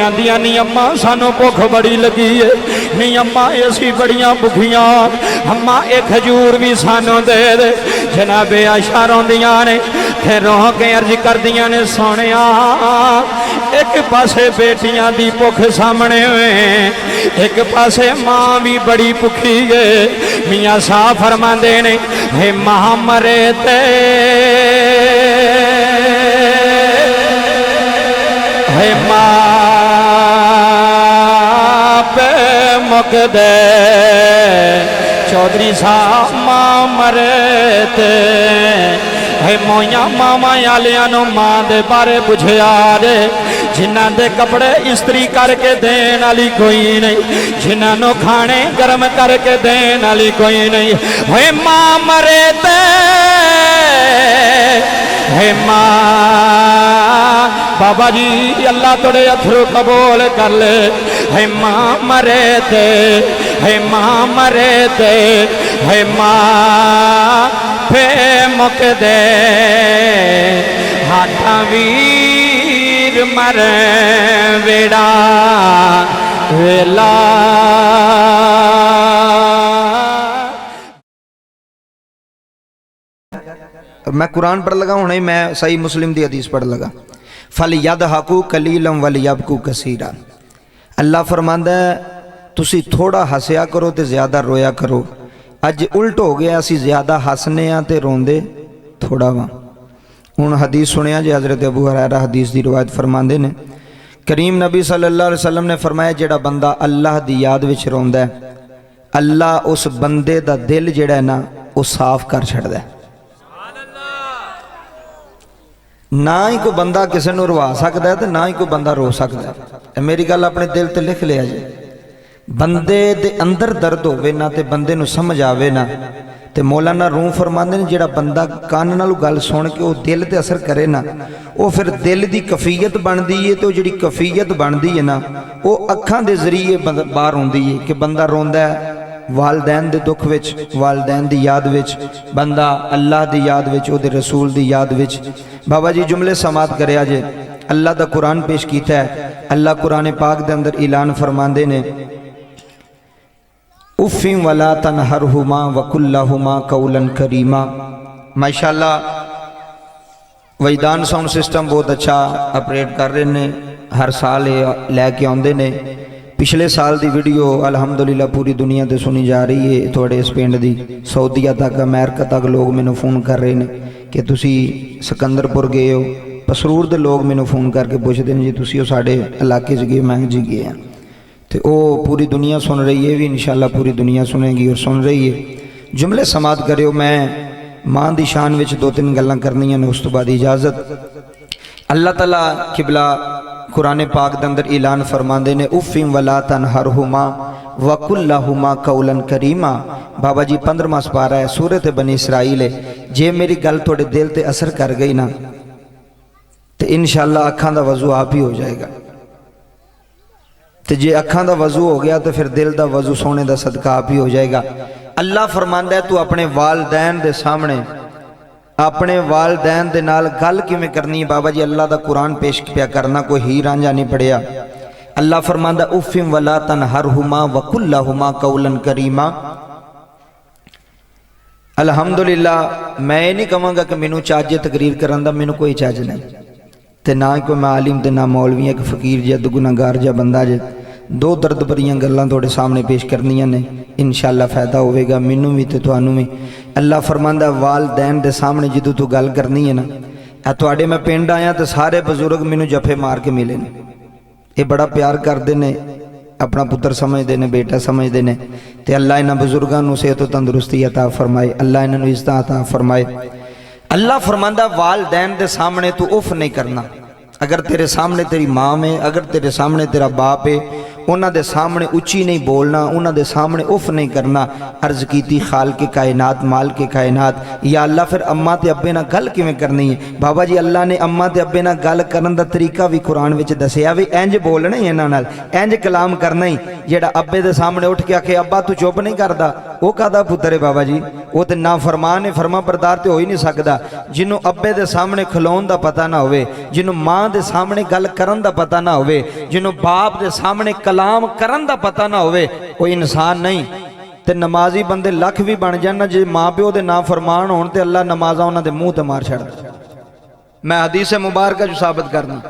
आंदियां नी अम्मा सानू भुख बड़ी लगी है, नहीं अम्मा असी बड़ियां भुखियां, अम्मा एक खजूर भी सानू दे दे। जनाबे आयशा रोंदियां ने फिर रो के अर्ज करदियां ने सोनिया एक पासे बेटियां दी भुख सामने हुए, एक पासे मां भी बड़ी भुखी है। मियां साहब फरमांदे ने हे मां मरे ते हे मां पे मुक दे चौधरी साहब मां मरे ते है मोया मामा आलिया मां दे बारे पुछया रे, जिन्हां दे कपड़े इस्त्री करके देन वाली कोई नहीं, जिन्हां खाने गर्म करके देन वाली कोई नहीं। है मां मरे ते है मां बाबा जी अल्लाह तोड़े अथरू कबूल कर ले। है मां मरे ते है मां मरे ते है मां फे मुक दे हाथा वीर मरे वेड़ा वेला। मैं कुरान पढ़ लगा हुणे, मैं सही मुस्लिम दी हदीस पढ़ लगा। फल यद हाकू कलीलम वल यबकू कसीरा। अल्लाह फरमांदा है तुसी थोड़ा हसया करो तो ज्यादा रोया करो। अज उल्ट हो गया, असी ज्यादा हसने तो रोंदे थोड़ा वा। हुण हदीस सुनिया जी, हज़रत अबू हुरैरा हदीस की रिवायत फरमाते ने करीम नबी सल्लल्लाहु अलैहि वसल्लम ने फरमाया जिहड़ा बंदा अल्लाह की याद विच रोंदा है, अल्लाह उस बंदे दा दिल जिहड़ा है ना वो साफ कर छड्डदा है। ना ही कोई बंदा किसी को रवा सकता है तो ना ही कोई बंदा रो सकता है। मेरी गल अपने दिल ते लिख लिया जी, बंदे दे अंदर दर्द होवे ना ते बंदे नूं समझ आवे ना ते मौलाना रूम फरमांदे ने जिहड़ा बंदा कान नाल गल सुन के वो दिल ते असर करे ना, वो फिर दिल दी कफीयत बनदी है। तो जिहड़ी कफीयत बनदी है ना वो अखां दे जरिए बाहर आउंदी है कि बंदा रोंदा है वालदैन दे दुख विच, वालदैन दी याद विच, बंदा अल्लाह दी याद विच, उहदे रसूल दी याद विच। बाबा जी जुमले समात करया जे, अल्लाह दा कुरान पेश कीता है। अल्लाह कुरान पाक दे अंदर ऐलान फरमांदे ने उफ़्फ़िन वला तनहरहुमा वकुल्लहुमा कौलन करीमा। माशाअल्लाह वैदान साउंड सिस्टम बहुत अच्छा ऑपरेट कर रहे हैं, हर साल लैके आउंदे ने। पिछले साल की वीडियो अलहमदुलिल्लाह पूरी दुनिया ते सुनी जा रही है। थोड़े इस पिंड दी सऊदीया तक अमेरिका तक लोग मैनू फोन कर रहे हैं कि तुसी सिकंदरपुर गए हो। पसरूर के लोग मैनू फोन करके पूछते हैं जी तुसी वो साढ़े इलाके च गए, मैं जी गए हैं। तो वो पूरी दुनिया सुन रही है, भी इंशाअल्लाह पूरी दुनिया सुनेगी और सुन रही है। जुमले समात करो, मैं मां दी शान विच दो तीन गल्लां करनियां ने, उस तो बाद इजाजत। अल्लाह ताला किबला कुरान पाक के अंदर ऐलान फरमाते ने उफ़्फ़िन वला तनहरहुमा वकुल्लहुमा कौलन करीमा। बाबा जी 15वां पारा है, सूरत बनी इसराइल है। जे मेरी गल थोड़े दिल ते असर कर गई ना तो इंशाअल्लाह अखां दा वजू आप ही हो जाएगा। तो जे अखां दा वजू हो गया तो फिर दिल दा वजू सोने दा सदका आप ही हो जाएगा। अल्लाह फरमांदा है तू अपने वालदैन दे सामने अपने वालदैन दे नाल गल किवें करनी है। बाबा जी अल्लाह दा कुरान पेश पिया करना, कोई ही रांझा नहीं पढ़िया। अल्लाह फरमांदा उफ़्फ़िन वला तनहरहुमा वकुल्लहुमा कौलन करीमा। अल्हम्दुलिल्लाह मैं ये नहीं कहूँगा कि मैनू चाज तकरीर करन दा, मैनू कोई चाज नहीं, तो ना ही कोई मैं आलिम तो ना मौलवी, एक फकीर जिहा गुनाहगार जिहा बंदा जे। दो दर्द भरियां गल्लां तुहाडे सामने पेश करनियां ने, इंशाअल्लाह फायदा होवेगा मैनू भी ते तुहानू भी। अल्लाह फरमांदा वालदैन दे सामने जदों तू गल करनी है ना, तुहाडे मैं पिंड आया तो सारे बजुर्ग मैनू जफे मार के मिले ने। ये बड़ा प्यार करते ने, अपना पुत्र समझते हैं, बेटा समझते हैं। तो अल्लाह इन्हां बुजुर्गों नूं सेहत तंदुरुस्ती अता फरमाए, अल्लाह इन्हां नूं इज़्ज़त अता फरमाए। अल्लाह फरमांदा वालदैन दे सामने तू उफ नहीं करना। अगर तेरे सामने तेरी माँ है, अगर तेरे सामने तेरा बाप है, उन्हां दे सामने उच्ची नहीं बोलना, उन्हां दे सामने उफ नहीं करना। अर्ज की खाल के कायनात माल के कायनात, या अल्लाह फिर अम्मा ते अब्बे नाल गल किवें करनी है? बाबा जी अल्लाह ने अम्मा ते अब्बे नाल गल करन दा तरीका भी कुरान विच दसिया भी इंज बोलना ही इन्हां नाल, इंज कलाम करना ही। जेड़ा अब्बे दे सामने उठ के आखे अब्बा तू चुप नहीं करदा, वो कादा पुत्तर है बाबा जी? वो तो ना फरमान है, फरमा बरदार तो हो ही नहीं सकता। जिन्हों अब्बे दे सामने खलोन दा पता ना होवे, जिन्हों माँ दे सामने गल करन दा पता ना होवे, जिन्हों बाप दे सामने कलाम करन दा पता ना होवे, कोई इंसान नहीं। ते नमाजी बंदे लख भी बन जान, जे माँ प्यो दे ना फरमान होण ते अल्लाह नमाजा उन्हां दे मुंह ते मार छड़दा। मैं हदीस मुबारक जो साबित करना,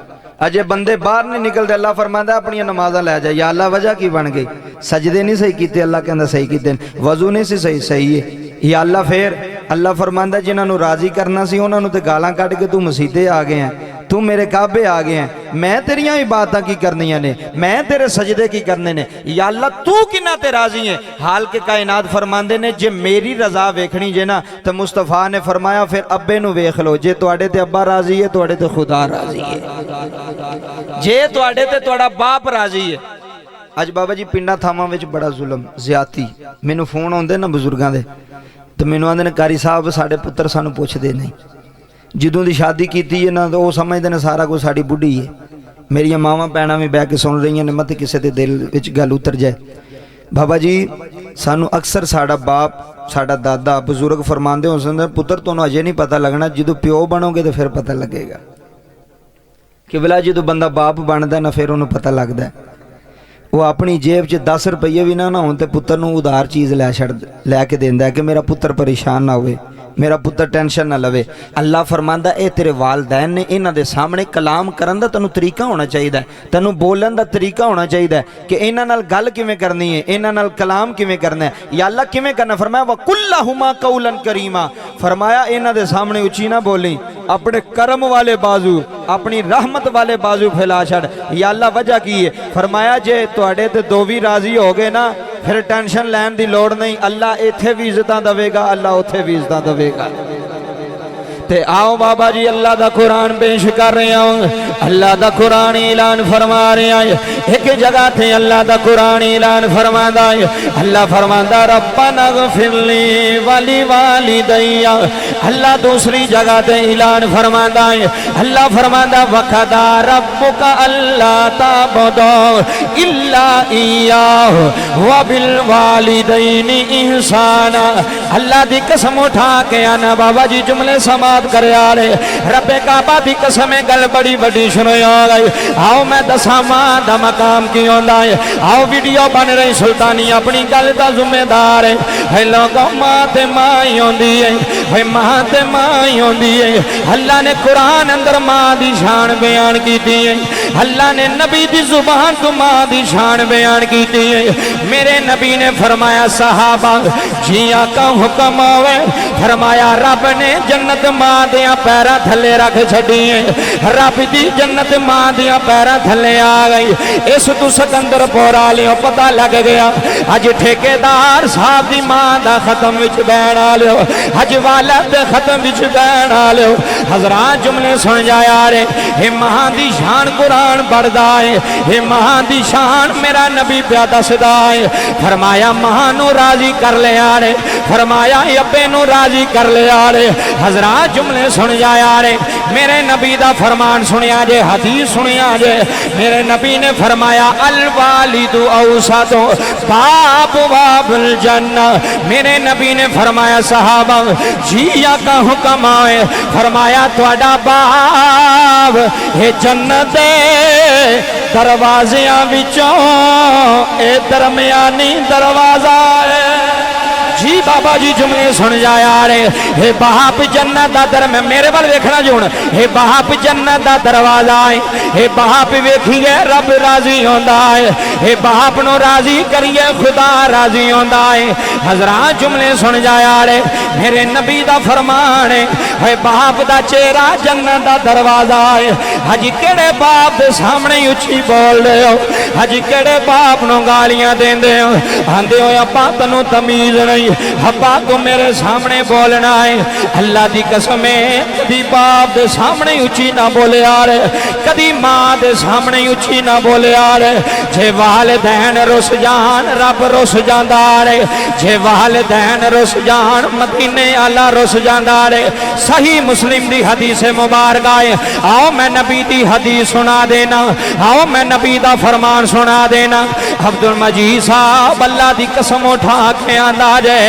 अजे बंदे बाहर नहीं निकलते, अल्लाह फरमांदा अपनी नमाजा लै जा। या अल्लाह वजह की बन गई? सजदे नहीं सही कीते, अल्लाह कहंदा सही कीते, वजू नहीं सी सही, सही है। या अल्लाह फिर अल्लाह फरमांदा जिन्होंने राजी करना सी उन्होंने तो गालां कट के तू मसीते आ गए हैं, तू मेरे काबे आ गए हैं, मैं तेरियां इबादतां की करनियां ने, मैं तेरे सजदे की करने ने। या अल्लाह तू किन्ना ते राजी है? हाल के कायनात फरमांदे ने जे मेरी रजा वेखनी जे ना तो मुस्तफा ने फरमाया फिर अब्बे नू वेख लो, जे तुहाडे ते अब्बा राजी है तुहाडे ते खुदा राजी है, जे तुहाडे ते तुहाडा बाप राजी है। अज बाबा जी पिंडा थावां विच बड़ा जुल्म ज्यादती, मैनू फोन आउंदे ना बुजुर्गां दे, तो मैनू आंदे ने कारी साहब साडे पुत्तर सानू पुछदे नहीं, जदों दी शादी कीती है ना तो वो समझते हैं सारा कुछ साड़ी बुढ़ी है। मेरिया मावां भैणां भी बह के सुन रही ने, मत किसी के दिल विच गल उतर जाए। बाबा जी सानू अक्सर साडा बाप साडा दादा बजुर्ग फरमांदे हो सकते पुत्र तुहानू अजे नहीं पता लगना, जो प्यो बनोगे तो फिर पता लगेगा। कि बिला जो बंदा बाप बनता ना फिर उन्होंने पता लगता है। वो अपनी जेब च 10 रुपये भी ना हो तो पुत्र नू उधार चीज़ लैके देंदा है कि मेरा पुत्र परेशान ना होवे, मेरा पुत्र टेंशन ना लवे। अल्लाह फरमांदा ए तेरे वालदैन ने, इन्हां दे सामने कलाम करन दा तैनूं तरीका होना चाहिए, तैनूं बोलन दा तरीका होना चाहिए कि इन्हां नाल गल किवें करनी है, इन्हां नाल कलाम किवें करना है। या अल्लाह किवें करना? फरमाया वकुल्लहुमा कौलन करीमा, फरमाया इन्हां दे सामने उची ना बोली, अपने करम वाले बाजू अपनी रहमत वाले बाजू फैला छड़। या अल्लाह वजह की है? फरमाया जे तुहाडे ते दो भी राजी हो गए ना फिर टेंशन लैन की लोड़ नहीं, अल्लाह इत्थे भी इज्जतां देवेगा, अल्लाह उत्थे भी इज्जतां देवेगा। ते आओ बाबा जी अल्लाह दा कुरान पेश कर रहे हैं, अल्लाह दा कुरान ऐलान फरमा रहे हैं। एक जगह थे अल्लाह दा कुरान ऐलान फरमांदा है, अल्लाह फरमांदा रब्बना गफिरली वली वालिदैया। अल्लाह दूसरी जगह ते ऐलान फरमांदा है, अल्लाह फरमांदा वक़दा रब्बुका अल्ला ताबुदू इल्ला इय्याहु व बिल वालिदैनि इहसाना। अल्लाह दी कसम उठा के आना बाबा जी जुमले समा कर रबे काबा की कसम गल बड़ी बड़ी सुनो गई। आओ मैं दसा मां का मकाम की होंदा है। आओ वीडियो बन रही सुल्तानी अपनी गल का जिम्मेदार है। लोगों मां ते मां ही होंदी है, भाई मां ते मां ही होंदी है। अल्लाह ने कुरान अंदर मां की शान बयान की है, अल्लाह ने नबी की जुबान तो मां की शान बयान की है। मेरे नबी ने फरमाया सहाबा जिया का हुक्म आवे, फरमाया रब ने जन्नत मां दिया पैरा थले रख छड़ी है, रब दी जन्नत मां दिया पैरा थले आ गई। इस तू सिकंदरपुर वालियों पता लग गया अज ठेकेदार साहब दी मां दा खत्म विच बैण वालियो, अज वालद दे खत्म विच बैण वालियो। हजरात जुमले सुन जाया रे, हे मां दी शान कुरान पढ़दा है, हे मां दी शान मेरा नबी पिया दसदा है। फरमाया मां नू राजी कर लिया रे, फरमाया अब्बे नू राजी कर लिया रे। हजरात जुमले सुन जाया रे, मेरे नबी दा फरमान सुनिया जे, हदीस सुनिया जे। मेरे नबी ने फरमाया अल वालिदु औसतु बाब बाबुल जन्ना। मेरे नबी ने फरमाया सहाबा जिया का हुक्म आए, फरमाया तुहाडा बाप हे जन्नत दे दरवाज़ियां विचों ए दरमियानी दरवाजा है। जी बाबा जी जुमले सुन जाया रे, हे बाप जन्नत दा दर में मेरे वाल देखना जो हुण, हे बाप जन्नत दा दरवाजा है, हे बाप वेखिए रब राजी होंदा है, हे बाप नो राजी करिए खुदा राजी होंदा है। हजरात जुमले सुन जाया रे, मेरे नबी दा फरमान है, हे बाप दा चेहरा जन्नत दा दरवाजा है। हजी केड़े बाप दे सामने उच्ची बोल रहे हो, हजी केड़े बाप नो गालियां देंदे हो, आंदे हो अब्बा तैनूं तमीज नहीं, हब्बा को मेरे सामने बोलना है। अल्लाह दी कसम है कदी बाप दे सामने उची ना बोले यार, कदी मां दे सामने उची ना बोले यार। जे वालिदैन रुस जान रब रुस जांदा रे, जे वालिदैन रुस जान मदीने आला रुस जांदा रे। सही मुस्लिम दी हदीस मुबारक है। आओ मैं नबी दी हदीस सुना देना, आओ मैं नबी दा फरमान सुना देना। अब्दुल मजीद साहब अल्लाह दी कसम उठा के आंदा जे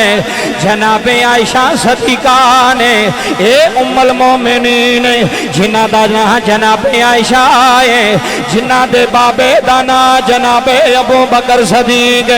जनाबे आयशा सदीका ने ए उम्मुल मोमिनीन जिन्ना दा नाम जनाबे आयशा है, जिन्ना दे बाबे दा नाम जनाबे अबू बकर सदीक।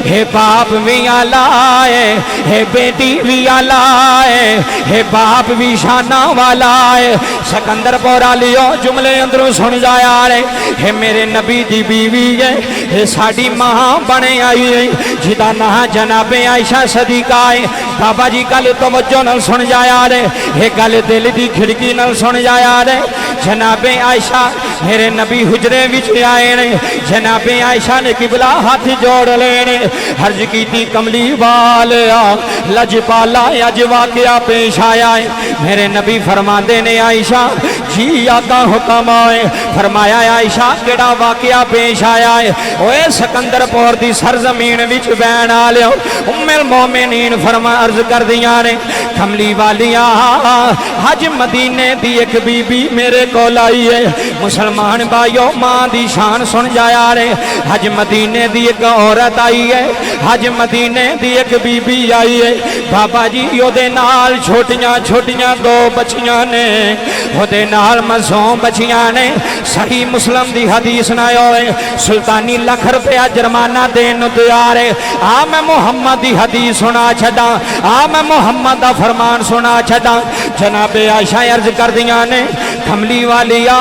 हे बाप भी आला है, हे बेटी भी आला है, हे बाप भी शाना वाला है। सिकंदर पौरा लियो जुमले अंदरों सुन जाया रे। हे मेरे नबी दी बीवी है, हे साड़ी मां बने आई है, जिदा ना जनाबे आयशा सदीका है। बाबा जी गल तवज्जो नाल सुन जाया रे, हे गल दिल दी खिड़की नाल सुन जाया रे। जनाबे आयशा मेरे नबी हुजरे विच आए ने, जनाबे आयशा ने किबला हाथ जोड़ लेने हर्ज की कमली वालिया लजपाला अज वाकया पेश आया है। मेरे नबी फरमाते ने आयशा जी आका हुक्म आए। फरमाया आयशा केड़ा वाकया पेश आया है? ओए सिकंदरपुर दी सरजमीन विच बैन आलियो उम्मुल मोमिनीन फरमा अर्ज कर दिया ने कमली वालिया हज मदीने दी एक बीबी मेरे कोल आई है। मुसलमान भाइयों मां दी शान सुन जाया रे। हज मदीने दी एक औरत आई है, हज मदीने दी एक बीबी आई है। बाबा जी ओदे नाल छोटियां छोटियां दो बच्चियां ने, ओदे नाल मासूम बच्चियां ने। सही मुस्लिम दी हदीस ना होए सुल्तानी लाख रुपया जुर्माना देन तैयार है। आ मैं मुहम्मद दी हदीस सुना छड़ा, आ मैं मुहम्मद दा फरमान सुना छड़ा। जनाबे आयशा अर्ज कर दियां ने कमली वालिया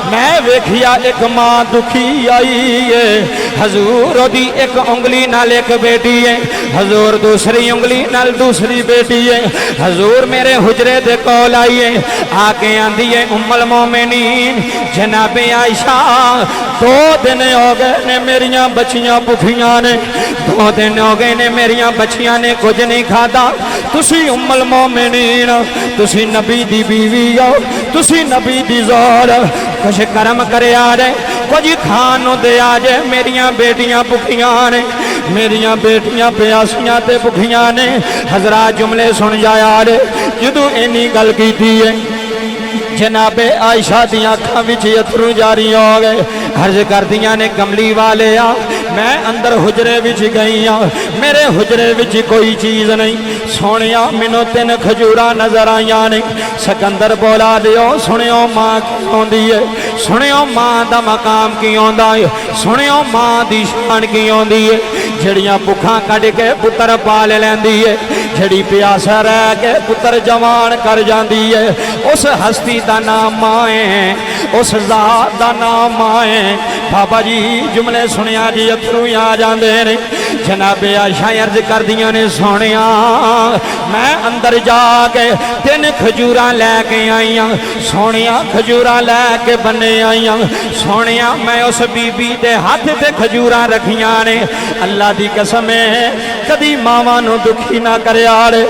मैं वेखिया एक मां दुखी आई है। हजूर ओदी एक उंगली नाल एक बेटी है, हजूर दूसरी उंगली नाल दूसरी बेटी है। हजूर मेरे हुजरे दे कोल आई है, आके आंदी है उम्मुल मोमिनीन जनाबे आयशा 2 दिन हो गए ने मेरियां बच्चियां भुखियां ने, 2 दिन हो गए ने मेरियां बच्चियां ने कुछ नहीं खादा। तुसी उम्मुल मोमिनीन तुसी नबी दी बीवी हो, तुसी नबी दी ज़ौर कुछ कर्म करे आ जाए, कुछ खान दे आ जाए। मेरियां बेटियां भुखियां ने, मेरियां बेटियां प्यासियां ते भुखियां ने। हजरात जुमले सुन जाया रे। जदों इन्नी गल कीती है जनाबे आयशा दी अखां विच अथरू जारी हो गए। अर्ज कर दियां ने कमली वाले आ मैं अंदर हुजरे विच गई हाँ, मेरे हुजरे विच कोई चीज़ नहीं। सोनिया मैनू 3 खजूरा नजर आईया ने। सिकंदर बोला दियो सुनियो मां की आउंदी है, सुनियो मां दा मकाम की आउंदा है, सुनियो मां दी शान की आउंदी है। जड़ियां भुखा कढ़ के पुत्र पाल लैंदी है, जड़ी प्यासा रह के पुत्र जवान कर जाती है। उस हस्ती का नाम मां है, उस जात का नाम मां है। बाबा जी जुमले सुनिया जी अथरू आ जाते हैं। जनाबे आयशा अर्ज कर दियां ने सोनिया मैं अंदर जाके 3 खजूरा लैके आई हाँ, सोनिया खजूरा लैके बने आई हाँ। सोनिया मैं उस बीबी के हाथ से खजूरा रखिया ने। अल्लाह की कसम है कदी मावां नूं दुखी ना करया रे,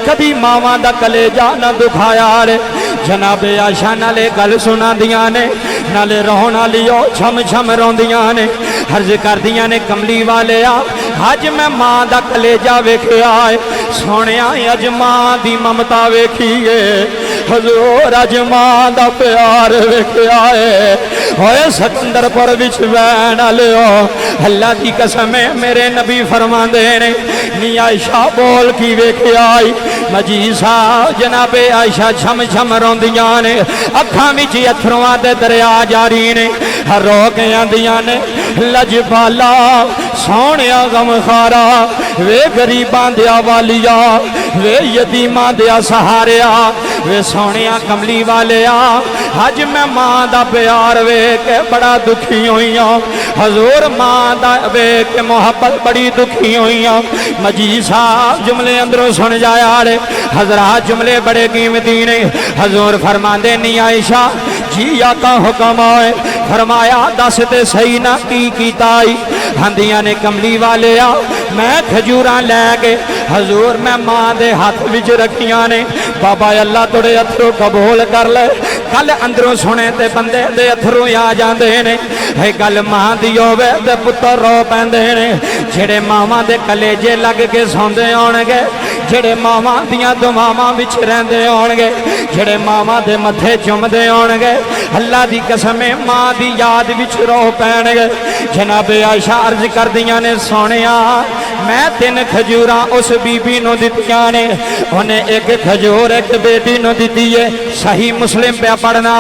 कदी मावां दा कलेजा ना दुखाया रे। जनाबे आयशा नाले गल सुना दियां ने, नाले रोन वालियों छम छम रोंदियां ने। अर्ज कर दियां ने कमली वाले आ अज मैं मां दा कलेजा वेखिया है। सोनिया अज मां दी ममता वेखीए, हजूर अज मां दा प्यार वेखिया है। होए सिकंदरपुर विच बैन वालियो अल्लाह की कसम है मेरे नबी फरमांदे ने नी आयशा बोल की वेखिया आई। मजीद साहब जनाबे आयशा छम छम रोंदियां ने, अखां विच अथरुआं दे दरिया जारी ने। रो के आंदियां ने लजपाला सोहणिया गमखारा वे गरीबां दिया वालिया, वे यतीमां दिया सहारिया, वे सोहणिया कमली वालिया अज मैं मां दा प्यार वेख के बड़ा दुखी हुई हाँ। हजूर मां दा वेख के मोहब्बत बड़ी दुखी हुई हाँ। मजीद साहब जुमले अंदरों सुन जाया रे। हजरात जुमले बड़े कीमती ने। हजूर फरमांदे नी आयशा जी आका हुक्म आए फरमाया दस ते सही ना की कीताई हंदियां ने कमली वाले आ मैं खजूरा लैके हजूर मैं मां दे हाथ विच रखियां ने बाबा अल्लाह तोड़े अथरू कबूल कर ले गल अंदरों सुने ते बंदे दे अथरू आ जाते ने गल मां दी होवे ते पुत्तर रो पैंदे ने जेड़े मावां दे कलेजे लग के सौंदे होणगे जेड़े मावां दियां दुआवां विच रहिंदे होणगे जेड़े मावां दे मथे चुमदे होणगे अल्लाह दी कसम मां दी याद विच रो पैणगे जनाबे आयशा अर्ज करदियां ने सोनिया मैं 3 खजूरा उस बीबी नूं दित्तियां ने उन्हें एक खजूर एक बेटी नूं दित्ती है सही मुस्लिम पे पढ़ना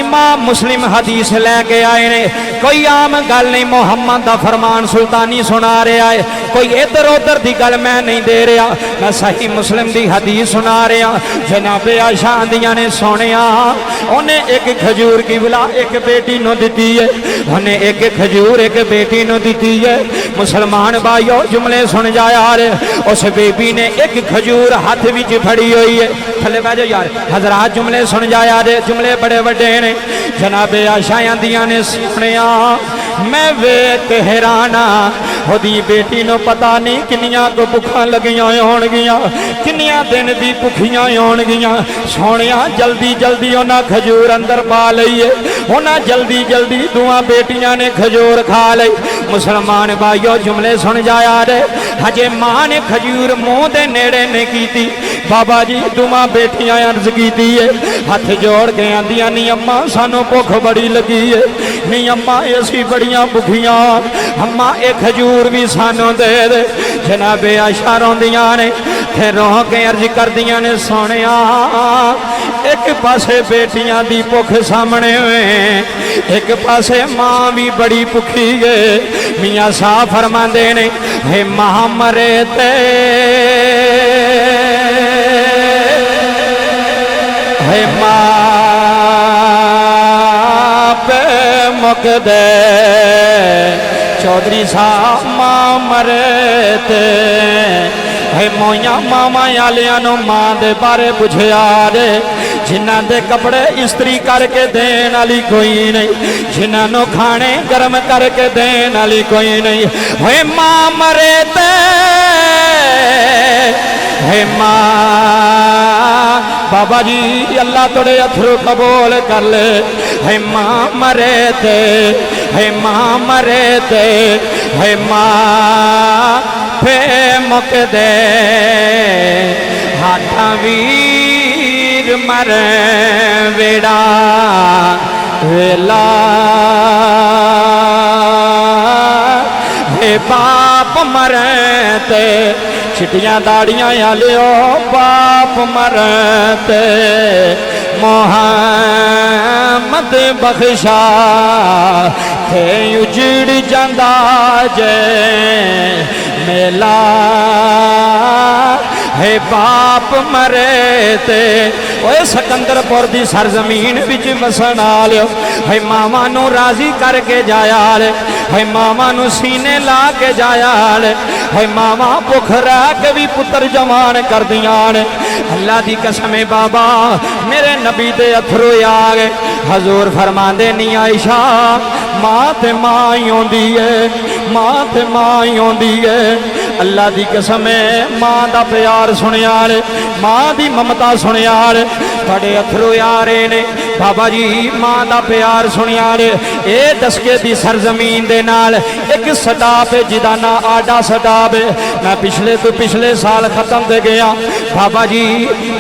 इमाम मुस्लिम हदीस लैके आए ने कोई आम गल नहीं मुहम्मद दा फरमान सुल्तानी सुना रहा है कोई इधर उधर दी गल मैं नहीं दे रहा मैं सही मुस्लिम दी हदीस सुना रहा जनाबे आयशा आंदियां ने सोनिया उन्हें एक खजूर की बिला एक बेटी नूं दित्ती है उन्हें एक खजूर एक बेटी नूं दित्ती है मुसलमान भाइयों जुमले सुन जा यार उस बेबी ने एक खजूर हाथ विच फड़ी हुई है थले बह जाओ यार हजरात जुमले सुन जा यार जुमले बड़े बड़े ने जनाबे आयशा आंदियां ने सुनिया मैं वेख हैराना ओदी बेटी नूं पता नहीं किन्नियां को भुखां लगियां होणगियां किन्नियां दिन दी भुखियां होणगियां सोनिया जल्दी जल्दी उन्हां खजूर अंदर पा लईए उन्हां जल्दी जल्दी दुआं बेटियां ने खजूर खा लई मुसलमान भाइयों जुमले सुन जा यार हजे मां ने खजूर मुंह दे नेड़े नहीं कीती बाबा जी दुआं बेटियां अर्ज कीती है हथ जोड़ के आंदियां नी अम्मा सानू भुख बड़ी लगी है नहीं अम्मा असीं बड़ियां भुखियां अम्मा ये खजूर भी सानू दे दे जनाबे आयशा रोंदियां ने फिर रो के अर्ज करदियां ने सोनिया एक पासे बेटियां दी भुख सामने हुए एक पासे मां भी बड़ी भुखी है मियां साहब फरमांदे ने हे मां मरे ते हे मां पे मुक दे चौधरी साहब मां मरे ते हे मोया मामा आलियां नूं मां दे बारे पुछया रे जिन्हां दे कपड़े इस्त्री करके देन वाली कोई नहीं जिन्हां नूं खाने गर्म करके देन वाली कोई नहीं हे मां मरे ते हे मां बाबा जी अल्लाह तोड़े अथरू कबूल कर ले हे मां मरे ते हे मां मरे ते हे मां फे मुक दे हाथा वीर मर वेड़ा वेला हे बाप मरे ते चिटियां दाड़ियां आलियो बाप मरे ते मोहम्मद बख्शा थे उजड़ जांदा जे मेला हे बाप मरे ते ओए सिकंदरपुर दी सरजमीन विच वसन आलियो हे मावां नूं राजी करके जाया हे मावां नूं सीने ला के जाया हे मावां भुख रह के भी पुत्र जवान कर दियां अल्लाह दी कसम बाबा मेरे नबी दे अथरू आ गए हजूर फरमांदे नी आयशा मां ते मां ही होंदी है मां ते मां ही होंदी है अल्लाह दी कसम मां दा प्यार सुनिया मां दी ममता सुनिया बड़े अथरू आ रहे ने बाबा जी मां दा प्यार सुनिया ए दसके दी सरजमीन दे नाल एक सटाप है जिदा ना आडा सटाप है मैं पिछले तो पिछले साल खत्म दे गया बाबा जी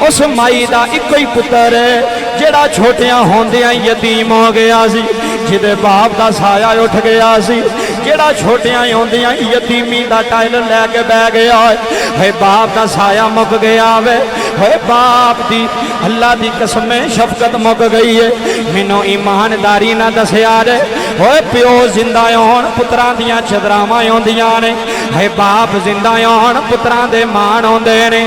उस माई दा इको ही पुत्र है जेड़ा छोटियां होंदियां यतीम हो गया सी जिदे बाप दा साया उठ गया सी जेड़ा छोटियां होंदियां यतीमी दा टाइल लैके बह गया है बाप दा साया मुक गया वे बाप दी अल्लाह दी कसम शफकत मुक गई है मैनू ईमानदारी ना दसिया रे ओए प्यो जिंदा होण पुत्रां दियां चदरावां आउंदियां ने है बाप जिंदा होण पुत्रां दे मान आउंदे ने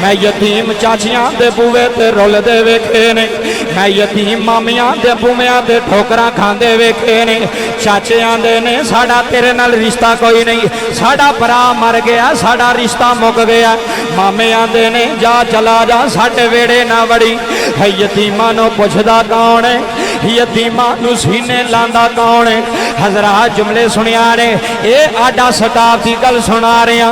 मैं यतीम चाचियां दे बूवे ते रुलदे वेखे ने मैं यतीम मामियां दे बूवियां ते ठोकरां खांदे वेखे ने चाचे आंदे ने साडा तेरे नाल रिश्ता कोई नहीं साडा भरा मर गया साडा रिश्ता मुक गया मामे आंदे ने जा चला जा साडे वेड़े ना वड़ी है यतीमां नूं पुछदा कौन है यतीमां नूं सीने लांदा कौन है हज़रात जुमले सुनिया ने ये आडा स्टाफ की गल सुना रहा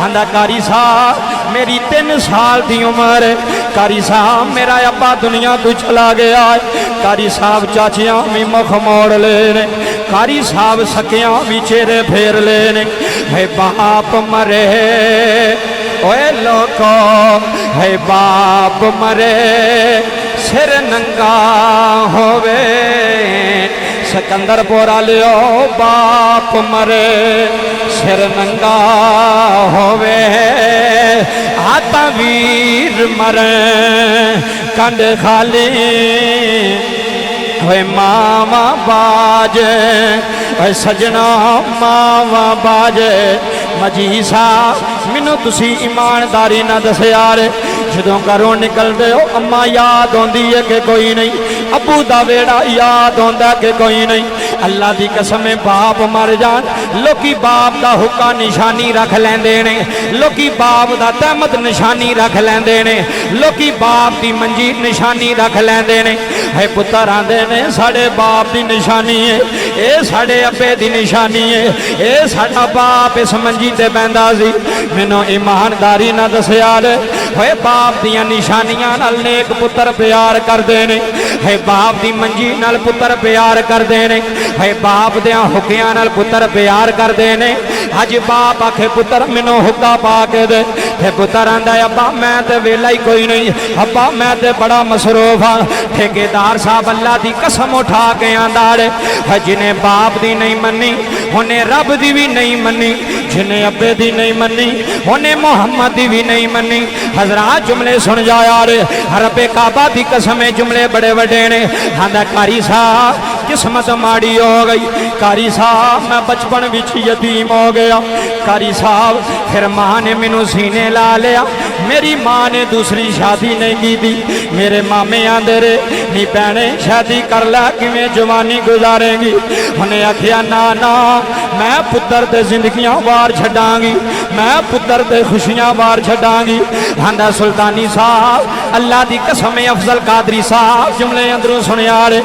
आंदा कारी साहब मेरी 3 साल की उम्र है कारी साहब मेरा अब्बा दुनिया तो चला गया है कारी साहब चाचियां भी मुख मोड़ ले ने कारी साहब सकियां भी चेहरे फेर ले ने है बाप मरे ओए लोको है बाप मरे सिर नंगा होवे सिकंदरपुर लियो बाप मरे सिर नंगा होवे आता वीर मरे कंड खाली वे मावा बाजे वे सजना मावा बाजे मजी साहब मैनू तुसी ईमानदारी ना दसिया रे जदों घरों निकलते हो अम्मा याद आती है कि कोई नहीं अबू दा वेड़ा याद आता कि कोई नहीं अल्लाह की कसम बाप मर जान लोकी बाप का हुक्का निशानी रख लेंदे ने लोकी बाप का तहमत निशानी रख लेंदे ने लोकी बाप की मंजी निशानी रख लेंदे ने है पुत्र आंदे ने साडे बाप की निशानी है ये साडे अब्बे की निशानी है ये साडा बाप इस मंजी ते बहंदा सी मैनू ईमानदारी ना दसिया रे है बाप दियां निशानियां नाल नेक पुत्र प्यार करदे ने है बाप की मंजी नाल पुत्र प्यार करदे ने है बाप दियां हुक्कियां नाल पुत्र प्यार करदे ने अज बाप आखे पुत्र मैनू हुक्का पा के दे ते पुत्र आंदा अब्बा मैं ते वेला ही कोई नहीं अब्बा मैं ते बड़ा मसरूफ हाँ ठेकेदार साहब अल्लाह की कसम उठा के आंदा रे जिन्हें बाप की नहीं मनी उन्हें रब की भी नहीं मनी जिन्हें अब्बे की नहीं मनी उन्हें मुहम्मद की भी नहीं मनी हज़रात जुमले सुन जाया रे रब्बे काबा की कसम जुमले बड़े बड़े ने आंदा कारी साहब किस्मत माड़ी हो गई कारी साहब मैं बचपन विच यतीम हो गया कारी साहब फिर माँ ने मैनू सीने ला लिया मेरी माँ ने दूसरी शादी नहीं की थी मेरे मामे आंदे रे नी भैने शादी कर ला किवें जवानी गुजारेंगी उन्हें आखिया ना ना मैं पुत्र ते जिंदगियां बार छड्डांगी मैं पुत्र ते खुशियां बार छड्डांगी आंदा सुल्तानी साहब अल्लाह की कसम अफजल कादरी साहब जुमले अंदरों सुनिया रे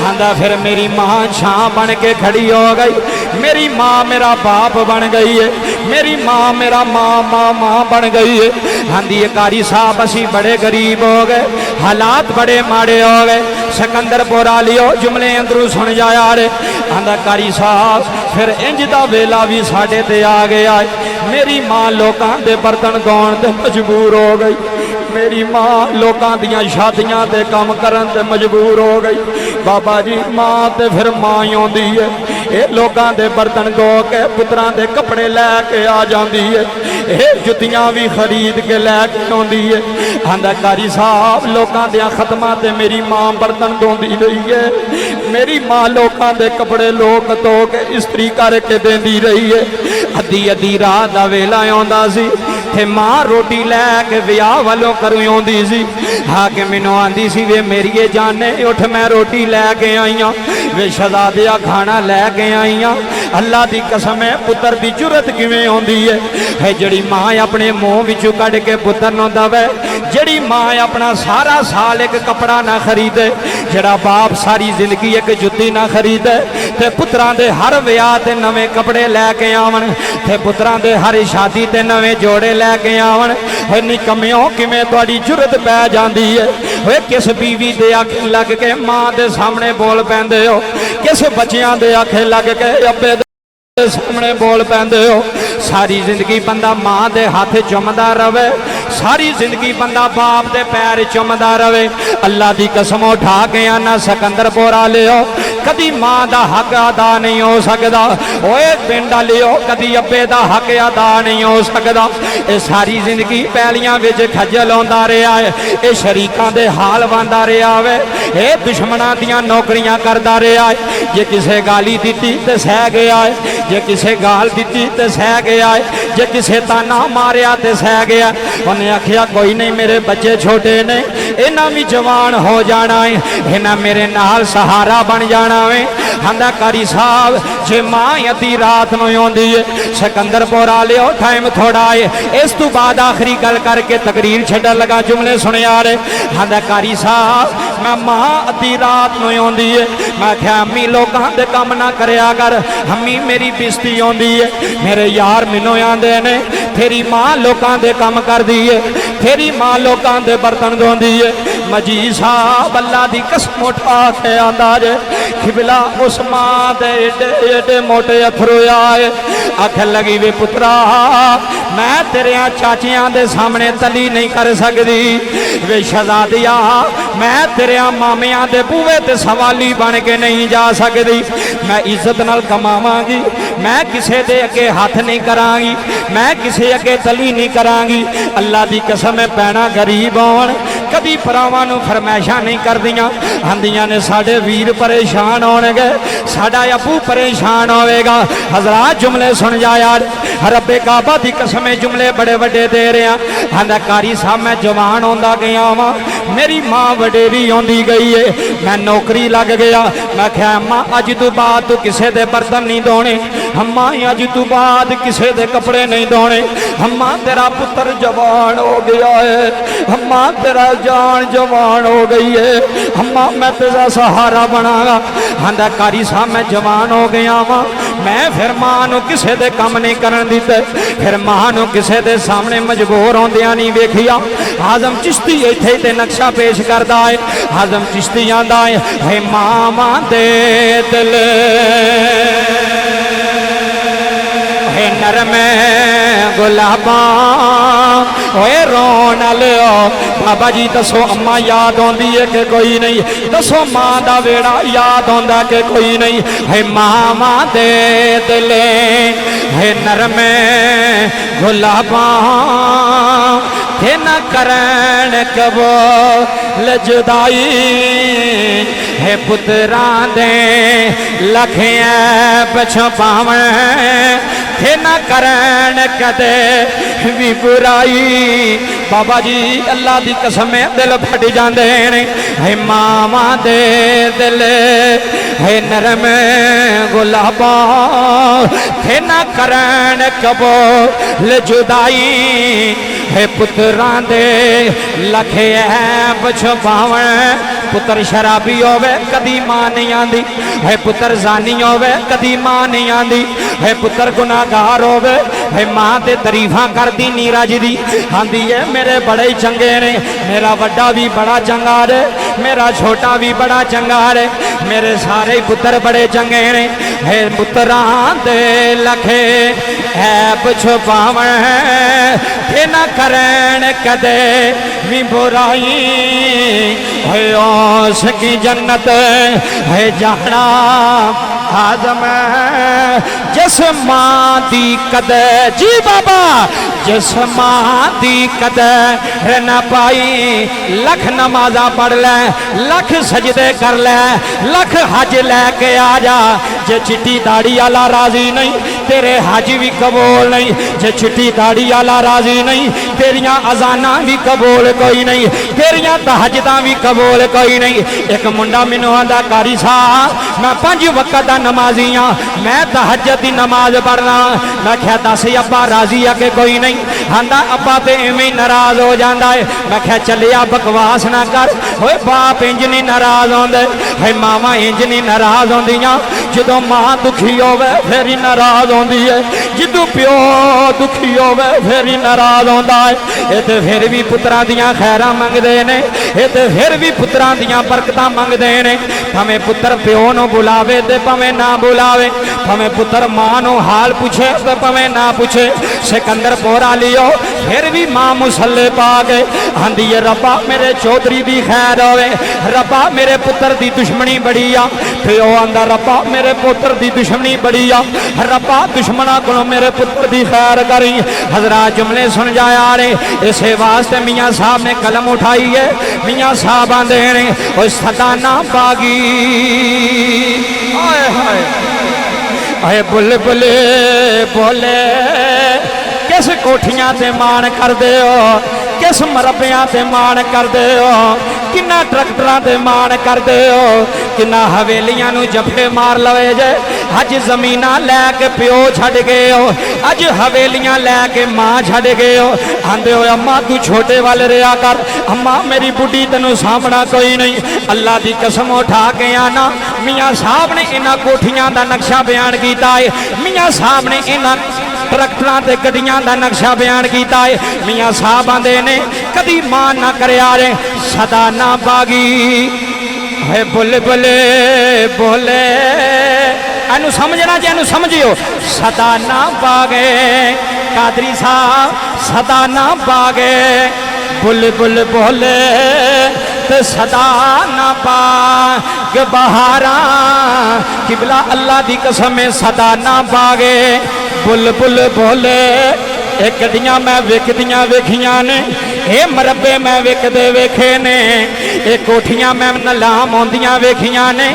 आंदा फिर मेरी माँ छां बन के खड़ी हो गई मेरी माँ मेरा बाप बन गई है मेरी माँ मेरा माँ बन गई है आंदी कारी साहब असी बड़े गरीब हो गए हालात बड़े माड़े हो गए सिकंदरपुर लियो जुमले अंदरों सुन जाया रे आंदा कारी साहब फिर इंज दा वेला भी साडे ते आ गया मेरी माँ लोकां दे बर्तन धोण ते मजबूर हो गई मेरी माँ लोकां दियां शादियां ते काम करन ते मजबूर हो गई बाबा जी माँ ते फिर माँ ही आउंदी है ये लोकां दे बर्तन धो के पुत्रां दे कपड़े लैके आ जांदी है ये जुत्तियां भी खरीद के लैके आउंदी है आंदा कारी साहब लोकां दियां खत्मां ते मेरी माँ बर्तन धोंदी रही है मेरी माँ लोकां दे कपड़े लोक धो के इस्त्री करके देंदी रही है अद्धी अद्धी रात दा वेला आउंदा सी ते माँ रोटी लैके विआह वालों घरों आउंदी सी आके मैनू आंदी सी वे मेरीए जाने उठ मैं रोटी लैके आई हाँ वे शहजादिया खाना लैके आई हाँ अल्लाह की कसम है पुत्र की जुरत किवें आउंदी है जिहड़ी माँ अपने मुँह विचों कढ के पुत्र नूं दवे जिहड़ी माँ अपना सारा साल एक कपड़ा ना खरीदे जिहड़ा बाप सारी जिंदगी एक जुत्ती ना खरीदे ते पुत्रां दे हर विआह ते नवे कपड़े लैके आवन ते पुत्रां दे हर शादी ते नवे जोड़े लैके आवन निकम्मियों किवें तुहाडी जुरत पै जांदी है ओए किस बीवी दे आखे लग के माँ दे सामने बोल पैंदे हो किस बच्चियां दे आखे लग के अब्बे दे सामने बोल पैंदे हो सारी जिंदगी बंदा माँ दे हाथ चुमदा रवे सारी जिंदगी बंदा बाप दे पैर चुमदा रवे अल्लाह की कसम उठा के आना सिकंदरपुर लियो कदी मां दा हक अदा नहीं हो सकदा। ओए पिंड वालिओ कदी अब्बे दा हक अदा नहीं हो सकदा। ये सारी जिंदगी पैलियां विच खज्जल होंदा रहा है, ये शरीकां दे हाल वांदा रहा है, ये दुश्मनां दियां नौकरियां करदा रहा है। जे किसे गाली दी तो सह गया है, जे किसे गाल दी तो सह गया है, जे किसे ताना मारिया तो सह गया। उन्हें आखिया कोई नहीं, मेरे बच्चे छोटे ने, इन्हां भी जवान हो जाना है, इन्हां मेरे नाल सहारा बन जाना है। आंदा कारी साहब जे मां अद्धी रात में आउंदी है, सिकंदरपुर आ लियो, टाइम थोड़ा है। इस तू बाद आखिरी गल करके तकरीर छड्डण लगा, जुमले सुनिया रे। आंदा कारी साहब मैं मां अद्धी रात में आउंदी है, मैं क्या अम्मी लोगों के काम ना करया कर, अम्मी मेरी बिस्ती आउंदी है। मेरे यार मैनू आंदे ने तेरी मां लोगों के काम करदी है, तेरी मां लोगों के बर्तन धोंदी है। मजी साहब अल्लाह दी कसम उठा के आंदा जे खिबला उस मां दे एडे एडे मोटे अथरू आए। आख लगी वे पुत्रा मैं तेरे चाचियां दे सामने तली नहीं कर सकती, वे शहजादिया मैं तेरे मामियां दे बूहे ते सवाली बन के नहीं जा सकती। मैं इज्जत नाल कमावांगी, मैं किसे दे अगे हाथ नहीं करांगी, मैं किसे अगे तली नहीं करांगी। अल्लाह दी कसम है पैना गरीब होण कदी भरावां नूं फरमाइशां नहीं करदियां, आंदियां ने साडे वीर परेशान होणगे, साडा अबू परेशान होवेगा। हज़रात जुमले सुन जा यार, रब्बे काबा दी कसम है जुमले बड़े बड़े दे रहा। आंदा कारी साहब मैं जवान होंदा गया वां, मेरी मां वडेरी होंदी गई है, मैं नौकरी लग गया। मैं क्या अम्मा अज तो बाद तू किसे दे बर्तन नहीं धोने, अम्मा अज तो बाद किसे दे कपड़े नहीं धोने, अम्मा तेरा पुत्र जवान हो गया है, अम्मा तेरा जान जवान हो गई है, अम्मा मैं तेरा सहारा बनागा। आंदा कारी साहब मैं जवान हो गया वां, मैं फिर मां नूं किसे दे काम नहीं करन दिते, फिर मां नूं किसे दे सामने मजबूर होंदियां नहीं वेखिया। आजम चिश्ती इत्थे ते नक्शा पेश करदा है। आजम चिश्ती आंदा है मां दे दिल है नरम गुलाबा ओए रोन लियो। बाबा जी दसो अम्मा याद आउंदी है कि कोई नहीं, दसो मां दा वेड़ा याद आउंदा कि कोई नहीं। है मां दे दिल है नरम गुलाबा थे न करन कबो लजदाई, है पुत्रां दे लखे पछो पावन, थे न करन कदे भी बुराई। बाबा जी अल्लाह दी कसम दिल फट जाते हैं। है मावा दे दिल है नरम गुलाबा, थे न करन कबो जुदाई, है पुत्रां दे लखे ऐब छुपावन। पुत्र शराबी होवे कदी मां नहीं आंदी, है पुत्र जानी होवे कदी मां नहीं आंदी, है पुत्र गुनाहगार होवे है मां ते तारीफां करदी नीरज दी, आंदी है मेरे बड़े चंगे ने, मेरा वड्डा भी बड़ा चंगा है, मेरा छोटा भी बड़ा चंगा है, मेरे सारे पुत्र बड़े चंगे ने। है पुत्रां दे लखे ऐब छुपावन, थे न करन कदे भी बुराई, है उसकी जन्नत है जाना आदम जिस मां दी कदर। जी बाबा जिस मां दी कदर न पाई, लख नमाजा पढ़ ले, लख सजदे कर ले, लख हज लैके आ जा, जे चिट्टी दाड़ी वाला राजी नहीं तेरे हज भी कबूल नहीं, जे चिट्टी दाड़ी वाला राजी नहीं तेरिया अजाना भी कबूल कोई नहीं, तेरिया तहजदा भी कबूल कोई नहीं। एक मुंडा मैनू आंदा कारी साहब मैं 5 वक्त का नमाजी हाँ, मैं तहज्जुद की नमाज पढ़ना। मैं क्या दस अब्बा राजी आ के कोई नहीं, आंदा अब्बा तो इवें नाराज हो जाता है। मैं क्या चलिया बकवास ना कर, होए बाप इंज नहीं नाराज आते, है मावा इंज नहीं नाराज आदियाँ, जो मां दुखी होवे फिर ही नाराज आती है, जो प्यो दुखी होवे फिर ही नाराज आता है। ये तो फिर भी पुत्रां दियां खैरां मंगते हैं, ये तो फिर भी पुत्रां दियां बरकतां मंगते हैं। भावें पुत्र प्यो नूं बुलावे ते भावें भावें ना बुलावे, भावें पुत्र मां नूं हाल पूछे तो भावें ना पूछे, सिकंदर पोरा लियो फिर भी मां मुसल्ले पा गए आंदी है रब्बा मेरे चौधरी दी खैर होवे, रब्बा मेरे पुत्र दी दुश्मनी बड़ी आ। फिर वो आंदा रब्बा मेरे पुत्र दी दुश्मनी बड़ी आ, रब्बा दुश्मना को मेरे पुत्र दी खैर करी। हजरात जुमले सुन जाया रे, इसे वास्ते मियाँ साहब ने कलम उठाई है। मियाँ साहब आंदे ने ओ सदाना बागी हाय हाय हाय बुलबुले बोले किस कोठियां ते मान कर दे हो, किस मरबियां ते मान कर दे हो, किन्ना ट्रैक्टरां ते मान कर दे हो, किन्ना हवेलियां नूं जफे मार लवे जे। अज जमीना लैके प्यो छड़ गए हो, अज हवेलियां लैके मां छड़ गए हो। आंदे हो अम्मा तू छोटे वाल रहा कर, अम्मा मेरी बुढ़ी तेनों सामना कोई नहीं। अल्लाह की कसम उठा के आना, मियाँ साहब ने इन्हां कोठियां दा नक्शा बयान किया है, मियाँ साहब ने इन्हां ट्रैक्टरां ते गड्डियां दा नक्शा बयान किया है। मियाँ साहब आंदे ने कदी मान ना करया रे सदा ना बागी है बुलबुले बोले। एनू समझना जे एनू समझियो सदा ना बागे कादरी साहब सदा ना बागे बुलबुल बोले ते सदा ना बाग बहारा किबला अल्लाह दी कसम सदा ना बागे बुलबुल बोले। ए गड्डियां मैं विकदियां वेखियां ने, ये मरबे मैं विकदे वेखे ने, ये कोठियां मैं नलाम आउंदियां वेखियां ने।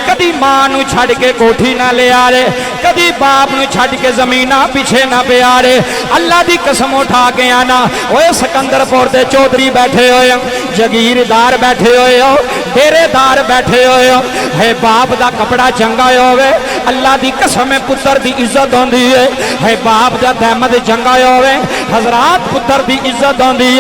कदी मां नूं छड़ के कोठी ना ले आ रे, कदी बाप नूं छड़ के जमीना पिछे ना पिया रे। अल्लाह दी कसम उठा के आना ओए सिकंदरपुर दे चौधरी बैठे होए, जगीरदार बैठे होए हो, डेरेदार बैठे होए हो, है बाप दा कपड़ा चंगा होवे अल्लाह दी कसम पुत्र दी इज्जत होंदी है बाप दा दहमत चंगा होवे हजरात पुत्र दी इज्जत होंदी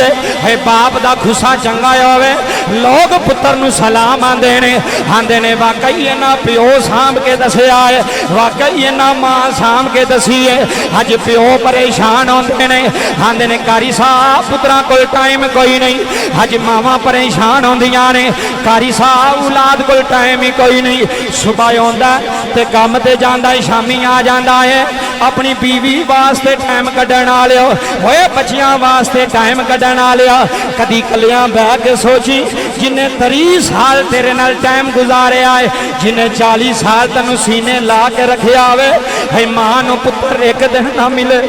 है बाप दा खुसा चंगा होवे लोग पुत्र नूं सलाम आंदे ने वाकई इन्हां प्यो सामभ के दसिया है, वाकई इन्हां मां सामभ के दसी है। अज प्यो परेशान होंदे ने, आंदे ने कारी साहब पुत्रां कोल टाइम कोई नहीं। अज मावां परेशान होंदियां ने, कारी साहब औलाद कोल टाइम ही कोई नहीं। सुबह आउंदा ते काम ते जांदा है, शामी आ जांदा है, अपनी बीवी वास्ते टाइम कड्ढण वालिओ होए बच्चियां वास्ते टाइम कड्ढण वालिओ। कदी कलियां बह के सोची जिन्हें 30 साल तेरे नाल टाइम गुजारिया है, जिन्हें 40 साल तेनू सीने ला के रखिया होवे, है मां नूं पुत्र एक दिन ना मिले।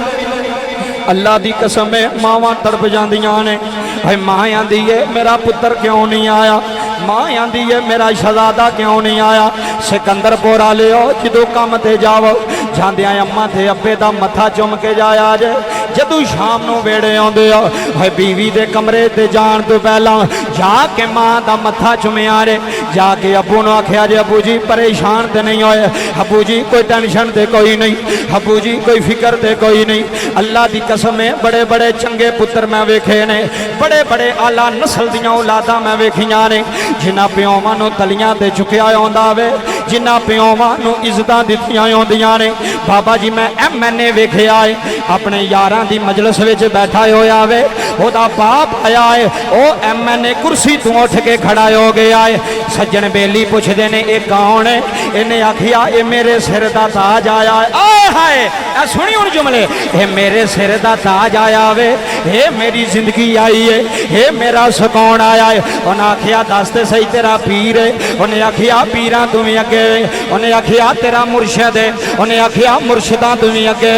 अल्लाह दी कसम है मावां तड़प जांदियां ने, है मां आंदी है मेरा पुत्र क्यों नहीं आया, मां आंदी है मेरा शहजादा क्यों नहीं आया। सिकंदरपुर वाले हो जदों काम ते जाओ जांदियां अम्मा ते अब्बे दा मत्था चुम के जाया जे, जदों शाम नूं वेड़े आउंदे हो है बीवी दे कमरे ते जाण तो पहला जाके मां दा मत्था चुमिया रे, जाके अब्बू नूं आखिया जे अब्बू जी परेशान ते नहीं होए, अब्बू जी कोई टेंशन ते कोई नहीं, अब्बू जी कोई फिक्र ते कोई नहीं। अल्लाह दी कसम है बड़े बड़े चंगे पुत्र मैं वेखे ने, बड़े बड़े आला नस्ल दियां औलादां मैं वेखियां ने, जिन्हां प्योवां नूं तलियां ते चुकिया आउंदा वे, जिन्हां प्योवां नूं इज्जतां दित्तियां आउंदियां ने। बाबा जी मैं MNA वेखिया है अपने यारां दी मजलिस विच बैठा होया वे, ओदा बाप आया है ओ MNA कुर्सी तों उठ के खड़ा हो गया है। सज्जन बेली पुछदे ने ये कौन है, इन्हें आखिया ये मेरे सिर दा ताज आया है। आए हाय ए सुनी हुण जुमले, ये मेरे सिर दा ताज आया वे, ये मेरी जिंदगी आई है, ये मेरा सुकून आया है। उन्हें आखिया दस ते सही तेरा पीर है, उन्हें आखिया पीरां तू भी अगे, उन्हें आखिया तेरा मुर्शद है, उन्हें आखिया मुर्शदा तू भी अगे।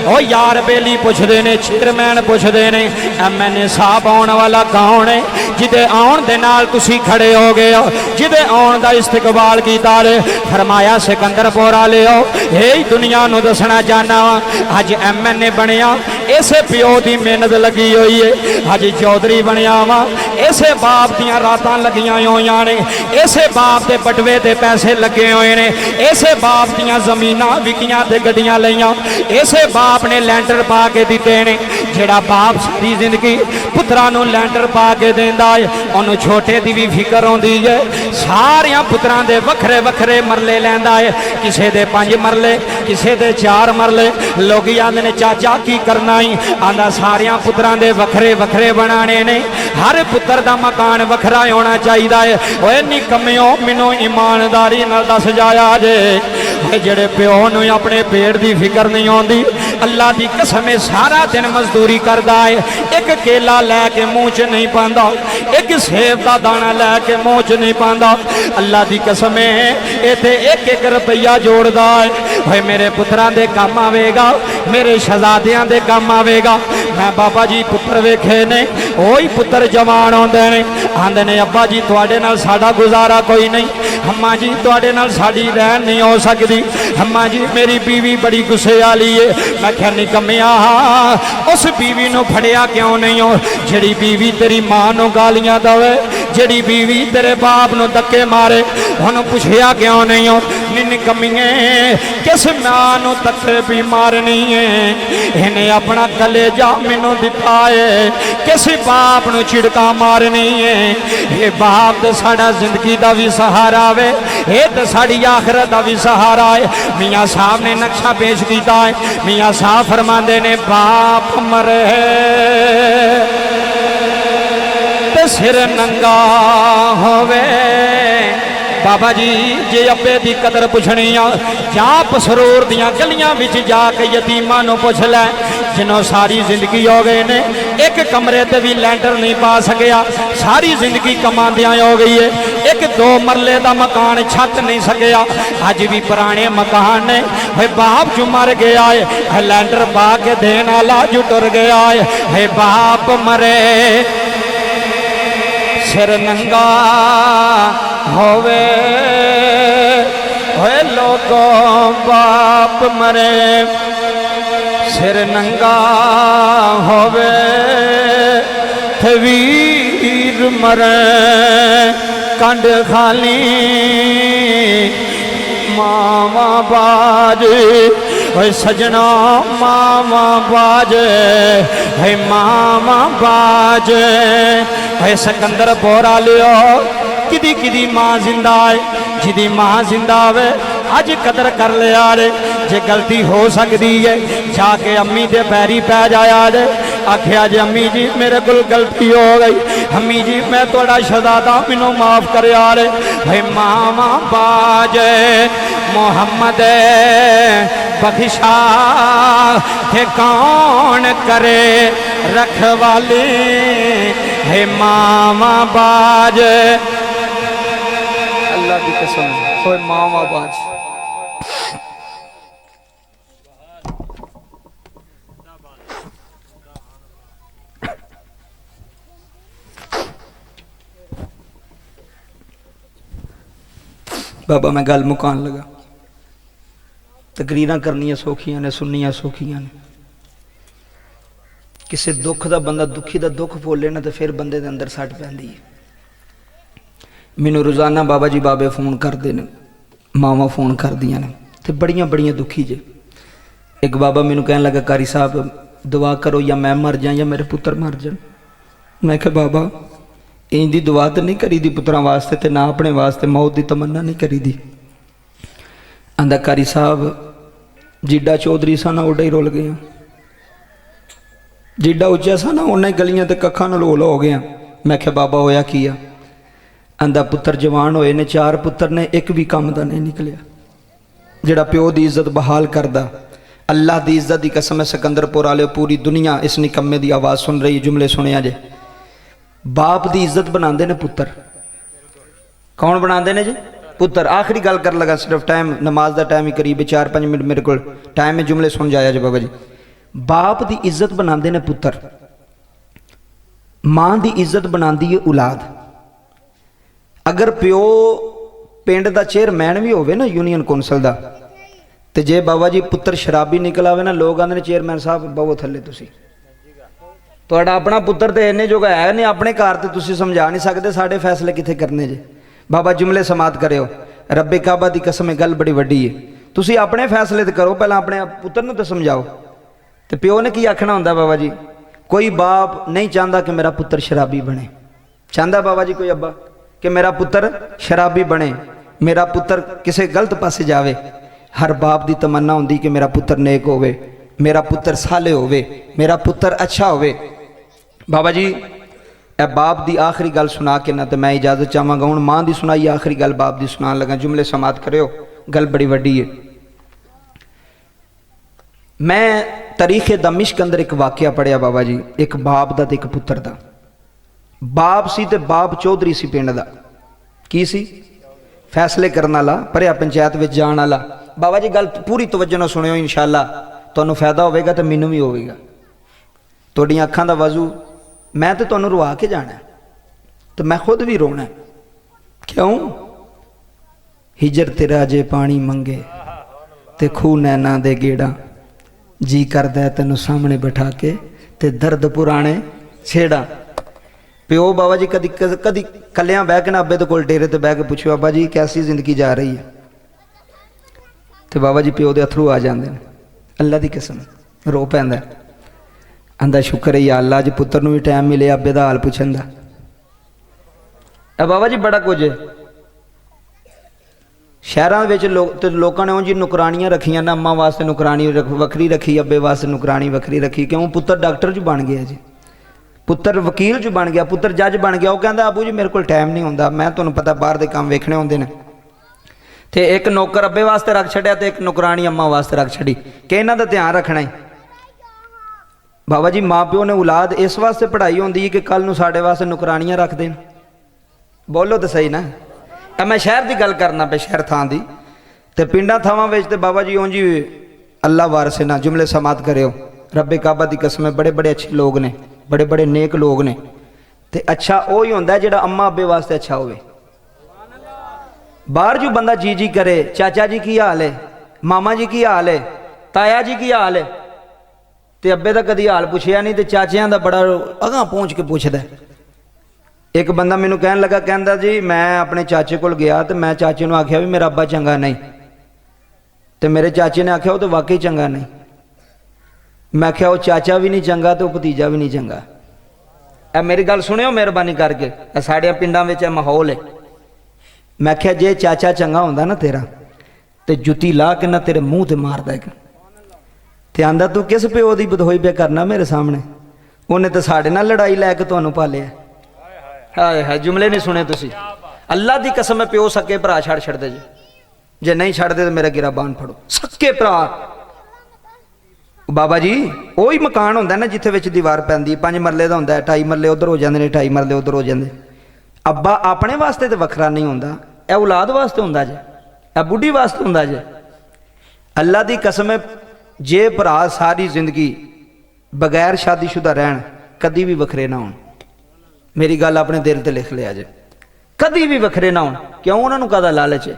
ओ यार बेली पुछदे ने, चेयरमैन पुछदे ने MNA साहब आने वाला कौन है, जिदे आउण दे नाल तुसी खड़े हो गए हो, जिदे आउण दा इस्तकबाल कीता रे। फरमाया सिकंदरपुर वाले हो यही दुनिया नूं दसना चाहना वा, अज MNA बनिया इसे प्यो दी मेहनत लगी हुई है, अज चौधरी बनिया वा इसे बाप दियां रातां लगियां होईयां ने, इसे बाप दे बटवे दे पैसे लगे हुए ने, इसे बाप दियां जमीनां विकियां ते गड्डियां लईयां, इसे बाप ने लैंटर पा के दिते ने। जेड़ा बाप सारी जिंदगी पुत्रां नूं लैंटर पा के देंदा है उन्होंने छोटे दी भी फिक्र होंदी है, सारियां पुत्रां दे वखरे वखरे मरले लैंदा है, किसे दे 5 मरले किसे दे 4 मरले। लोग आंदे ने चाचा की करना ही, आंदा सारियां पुत्रां दे वखरे वखरे बनाने ने, हर पुत्र दा मकान वखरा होना चाहिए है। ओए निकम्मिओ मैनू ईमानदारी नाल सजाया जे जेड़े प्यो नूं अपने पेट की फिक्र नहीं आती अल्लाह की कसम सारा दिन मजदूरी करता है एक केला लैके मूँह च नहीं पाता एक सेब का दाना लैके मूँह च नहीं पाता अल्लाह की कसम इत्थे एक एक रुपया जोड़ता है भाई मेरे पुत्रां दे काम आवेगा मेरे शहजादियां दे काम आवेगा मैं बाबा जी पुत्र वेखे ने वही पुत्र जवान आते ने आंदे ने अब्बा जी तुहाडे नाल साडा गुजारा कोई नहीं अम्मा जी तुहाडे नाल साडी रहन नहीं हो सकती अम्मा जी मेरी बीवी बड़ी गुस्से वाली है मैं क्या निकम्मिया उस बीवी नूं फड़िया क्यों नहीं हो जिहड़ी बीवी तेरी मां नूं गालियां दवे जिहड़ी बीवी तेरे बाप नूं धक्के मारे उहनूं पुछिया क्यों नहीं हो निकम्मिए किस मां नूं धक्के भी मारनी है इन्हें अपना कलेजा मैनूं दिता है किस बाप नूं झिड़का मारनी है ये बाप तो साडा जिंदगी का भी सहारा वे ये तो साड़ी आखिरत का भी सहारा है मियाँ साहब ने नक्शा पेश किया है मियाँ साहब फरमाते ने बाप मरे ते सिर नंगा होवे बाबा जी जे अब्बे की कदर पुछनी आ जा पसरूर दियां गलियां विच जाके यतीमां नूं पुछ लै जिन्हों सारी जिंदगी हो गए ने एक कमरे ते भी लैंटर नहीं पा सकिया सारी जिंदगी कमांदियां हो गई है एक 2 मरले का मकान छत नहीं सकिया अज भी पुराने मकान ने भाई बाप जो मर गया है लैंटर पा के देने वाला जो टुर गया है बाप मरे सिर नंगा होवे होए लोगों बाप मरे सिर नंगा होवे वीर मरे कंड खाली मावा बाज होए सजना मावा बाज है मावा बाज है सिकंदर बोरा लियो किदी किदी मां जिंदा है जिदी मां जिंदा वे अज कदर कर लिया रे जे गलती हो सकती है जाके अम्मी दे पैरी पै जाया जे आखिया जे अम्मी जी मेरे को गलती हो गई अम्मी जी मैं थोड़ा शहजादा मैनू माफ कर रे भाई मामा बाज मोहम्मद बख्शा थे कौन करे रखवाली है मामा बाज अल्लाह की कसम होए मामा बाज बाबा मैं गल मुकान लगा तकरीर करनिया सौखियां ने सुननिया सौखियां ने किसी दुख का बंदा दुखी का दुख बोले ना तो फिर बंदे के अंदर सट पैंदी है मैनू रोज़ाना बाबा जी बाबे फोन करते हैं मावां फोन कर दियां ने तो बड़ियां बड़ियां दुखी जे एक बाबा मैनू कहन लगा कारी साहब दुआ करो या मैं मर जा या मेरे पुत्र मर जान मैं कहा बाबा इंज दी दुआ तो नहीं करी दी पुत्रां वास्ते ते ना अपने वास्ते मौत की तमन्ना नहीं करी दी आंदा कारी साहब जिड्डा चौधरी सा ना उड्डा ही रुल गया जिड्डा उच्चा सा ना उन्हें गलियां ते कक्खां नाल होल हो गया मैं क्या बाबा होया की आ आंदा पुत्र जवान होए ने 4 पुत्र ने एक भी काम का नहीं निकलिया जिहड़ा प्यो की इज्जत बहाल करदा अल्लाह की इज्जत की कसम है सिकंदरपुर वाले पूरी दुनिया इस निकम्मे की आवाज़ सुन रही जुमले सुनिया जे बाप की इज्जत बनाते ने पुत्र कौन बनाते ने जी पुत्र आखिरी गल कर लगा सिर्फ टाइम नमाज का टाइम ही करीब 4-5 मिनट मेरे को टाइम में जुमले सुन जाया जी बाबा जी बाप की इज्जत बनाते ने पुत्र मां की इज्जत बनाती है औलाद अगर प्यो पिंड का चेयरमैन भी होवे ना यूनियन कौंसल का तो जे बाबा जी पुत्र शराबी निकल आवे ना लोग आते चेयरमैन साहब बहु थले तुसी तुहाडा अपना पुत्र तो इन्ने जोगा है नहीं अपने घर तो तुसी समझा नहीं सकते साढ़े फैसले कित्थे करने जे बाबा जुमले समात करो रब्बे काबा की कसम गल बड़ी वड्डी है तुसी अपने फैसले तो करो पहला अपने पुत्र नूं तो समझाओ तो प्यो ने की आखना होंदा बाबा जी कोई बाप नहीं चाहता कि मेरा पुत्र शराबी बने चाहता बाबा जी कोई अब्बा कि मेरा पुत्र शराबी बने मेरा पुत्र किसी गलत पासे जावे हर बाप की तमन्ना होंदी कि मेरा पुत्र नेक होवे मेरा पुत्र साले होवे मेरा पुत्र अच्छा होवे बाबा जी ए बाप की आखिरी गल सुना के ना तो मैं इजाजत चाहवागा। हुण मां की सुनाई आखिरी गल बाप की सुना लगा। जुमले समात करियो, गल बड़ी वड्डी है। मैं तारीख दमिश्क अंदर एक वाकया पढ़िया बाबा जी, एक बाप का तो एक पुत्र का। बाप सी ते बाप चौधरी सी पिंड का। की सी? फैसले करने वाला, भरिया पंचायत में जाने वाला। बाबा जी गल पूरी तवज्जो नाल सुनियो, इंशाअल्लाह तुहानूं फायदा होगा तो मैनूं भी होगा। तुहाडीआं अखां दा वजू, मैं तो तुहानूं रुआ के जाना है, तो मैं खुद भी रोना है। क्यों? हिजर तेरा जे पानी मंगे ते खूह नैना दे गेड़ा, जी करदा है तैनूं सामने बिठा के ते दर्द पुराने छेड़ा। प्यो बाबा जी कदी कदी कलियां बह के ना अब्बे दे कोल डेरे ते बह के पुछो, बाबा जी कैसी जिंदगी जा रही है? तो बाबा जी प्यो दे अथरू आ जाते हैं। अल्लाह की कसम रो पैंदा, आंदा शुक्र है या अल्लाह, अज पुत्र नूं भी टाइम मिले अब्बे दा हाल पुछण दा। बाबा जी बड़ा कुछ है। शहरों में लोगों ने उंज नुकरानियां रखियां ना, अम्मा वास्ते नुकरानी वखरी रखी, अब्बे वास्ते नुकरानी वखरी रखी। क्यों? पुत्र डॉक्टर जो बन गया जी, पुत्र वकील जो बन गया, पुत्र जज बन गया। वो कहता आबू जी मेरे को टाइम नहीं होंदा, मैं तुहानूं पता बाहर दे काम वेखने होंदे ने। ते एक नौकर अब्बे वास्ते रख छड़िया ते एक नौकरानी अम्मा वास्ते रख छड़ी कि इन्हां दा ध्यान रखना है। बाबा जी माँ प्यो ने औलाद इस वास्ते पढ़ाई होंदी है कि कल नूं साडे वास्ते नुकरानियां रख देन। बोलो तो सही ना। मैं शहर की गल करना पे, शहर थां दी ते पिंडां थावां विच ते बाबा जी उंज अल्लाह वारसे ना जुमले समात करियो। रब्बे काबा दी कसम, बड़े बड़े अच्छे लोग ने, बड़े बड़े नेक लोग ने। ते अच्छा वो ही होंदा जिहड़ा अम्मा अब्बे वास्ते अच्छा होवे। बाहर जो बंदा जी जी करे, चाचा जी की हाल है, मामा जी की हाल है, ताया जी की हाल है, ते अब्बे दा कदी हाल पुछिया नहीं, ते चाचियां दा बड़ा अगां पहुंच के पुछदा है। एक बंदा मैनू कहन लगा, कहंदा जी मैं अपने चाचे कोल गया तो मैं चाचे नूं आख्या भी मेरा अब्बा चंगा नहीं, तो मेरे चाचे ने आख्या वो तो वाकई चंगा नहीं। मैं आख्या वो चाचा भी नहीं चंगा तो भतीजा भी नहीं चंगा। ए मेरी गल सुनियो मेहरबानी करके, साड़ियां पिंडां विच माहौल है। मैं आख्या जे चाचा चंगा होंदा ना तेरा तो जुत्ती ला के ना तेरे मूँह ते मारदा एक। ते आंदा तू किस प्यो दी बधोई पे करना मेरे सामने, उन्हें तो साढ़े नाल लड़ाई लैके तुहानूं पालिया। हाय हाय जुमले नहीं सुने तुसी। अल्लाह दी कसम है प्यो सके भरा छड़ छड़दे जे नहीं छड़दे तो मेरा गिराबान फड़ो। सके भरा बाबा जी वही मकान होंदा ना जिथे विच दीवार पैंदी, 5 मरले दा होंदा है, 2.5 मरले उधर हो जांदे ने, 2.5 मरले उधर हो जांदे। अब्बा अपने वास्ते तो वखरा नहीं होंदा, ए औलाद वास्ते होंदा जे, ए बुढ़ी वास्ते होंदा जे। अल्लाह दी कसम है जे भरा सारी जिंदगी बगैर शादीशुदा रहन कदी भी वखरे ना होण। मेरी गल अपने दिल ते लिख लिया जे, कदी भी वखरे ना होण। क्यों? उन्होंने काहदा लालच है?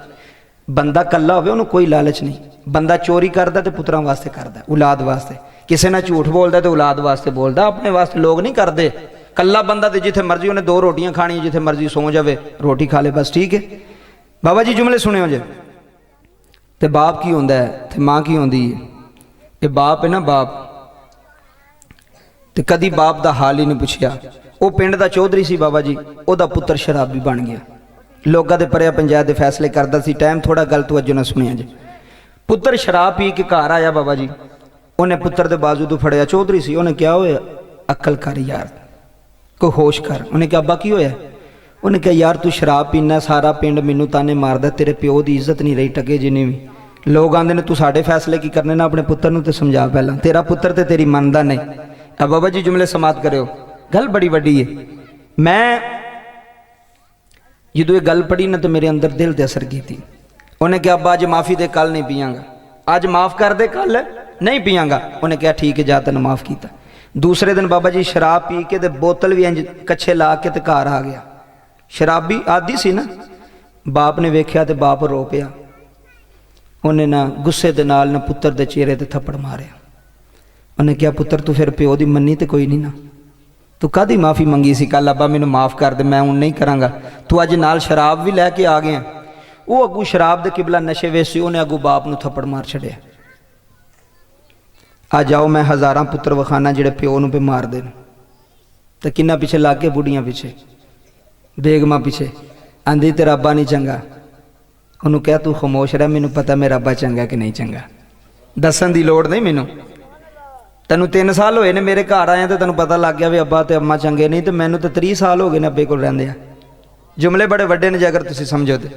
बंदा कल्ला होवे उन्होंने कोई लालच नहीं। बंदा चोरी करदा तो पुत्रां वास्ते करदा, औलाद वास्ते। किसी ने झूठ बोलदा तो औलाद वास्ते बोलदा, अपने वास्ते लोग नहीं करदे। कल्ला बंदा तो जिथे मर्जी उन्हें 2 रोटियां खानी, जिथे मर्जी सो जावे रोटी खा ले बस, ठीक है। बाबा जी जुमले सुनियो जे। ते बाप की होंदा है ते माँ की होंदी है। ये बाप है ना, बाप ते कदी बाप दा हाल ही नहीं पुछिया। वो पिंड दा चौधरी सी बाबा जी, ओदा पुत्र शराबी बन गया। लोगों के भरिया पंचायत के फैसले करता सी। टाइम थोड़ा गल तवज्जो ना सुनिया जी। पुत्र शराब पी के घर आया बाबा जी, उन्हें पुत्र के बाजू तो फड़िया, चौधरी सी, उन्हें क्या होया? अक्ल कर यार, कोई होश कर। उन्हें क्या अब्बा की होया? उन्हें क्या यार तू शराब पीना, सारा पिंड मैनू ताने मारदा, तेरे प्यो की इज्जत नहीं रही टके जिन्हें भी। लोग आंदे ने तू साढ़े फैसले की करने ना, अपने पुत्र नूं ते समझा पहला, तेरा पुत्र ते तेरी मनदा नहीं। अब बाबा जी जुमले समात करियो, गल बड़ी वड्डी है। मैं जो ये गल पढ़ी ना तो मेरे अंदर दिल ते असर की थी। उन्हें क्या अब्बा अज माफ़ी दे, कल नहीं पियांगा, अज माफ़ कर दे, कल नहीं पियांगा। उन्हें क्या ठीक है जा, तेन माफ़ किया। दूसरे दिन बाबा जी शराब पी के ते बोतल भी इंज कच्छे ला के ते घर आ गया। शराबी आदि सी ना। बाप ने वेख्या तो बाप रो पिया। उन्हें ना गुस्से दे नाल ना पुत्र दे चेहरे ते थप्पड़ मारिया। उन्हें क्या पुत्र तू फिर प्यो दी मन्नी तो कोई नहीं ना, तू कादी माफ़ी मंगी सी कल? अब्बा मैनू माफ़ कर दे, मैं हूँ नहीं करांगा। तू अज नाल शराब भी लैके आ गया। वो अगू शराब दे किबला नशे विच सी, उन्हें अगू बाप नू थप्पड़ मार छड़िया। आ जाओ मैं हज़ारां पुत्र वखाना जिहड़े प्यो नू पे मार देन, तो किन्ना पिछे लाग के बुढ़ियां पिछे, बेगमा पिछे। आंदी तेरा अब्बा नहीं चंगा। उन्होंने कह तू खामोश रह, मैनू पता मेरा अब्बा चंगा कि नहीं चंगा, दसन की लोड़ नहीं मैनू। ਤੈਨੂੰ 3 ਸਾਲ ਹੋਏ ਨੇ ਮੇਰੇ ਘਰ ਆਇਆ ਤੇ ਤੈਨੂੰ ਪਤਾ ਲੱਗ ਗਿਆ ਵੀ ਅੱਬਾ ਤੇ ਅੰਮਾ ਚੰਗੇ ਨਹੀਂ, ਤੇ ਮੈਨੂੰ ਤਾਂ 30 ਸਾਲ ਹੋ ਗਏ ਨੇ ਅੱਬੇ ਕੋਲ ਰਹਿੰਦੇ ਆ। ਜੁਮਲੇ ਬੜੇ ਵੱਡੇ ਨੇ ਜੇ ਅਗਰ ਤੁਸੀਂ ਸਮਝੋ ਤੇ।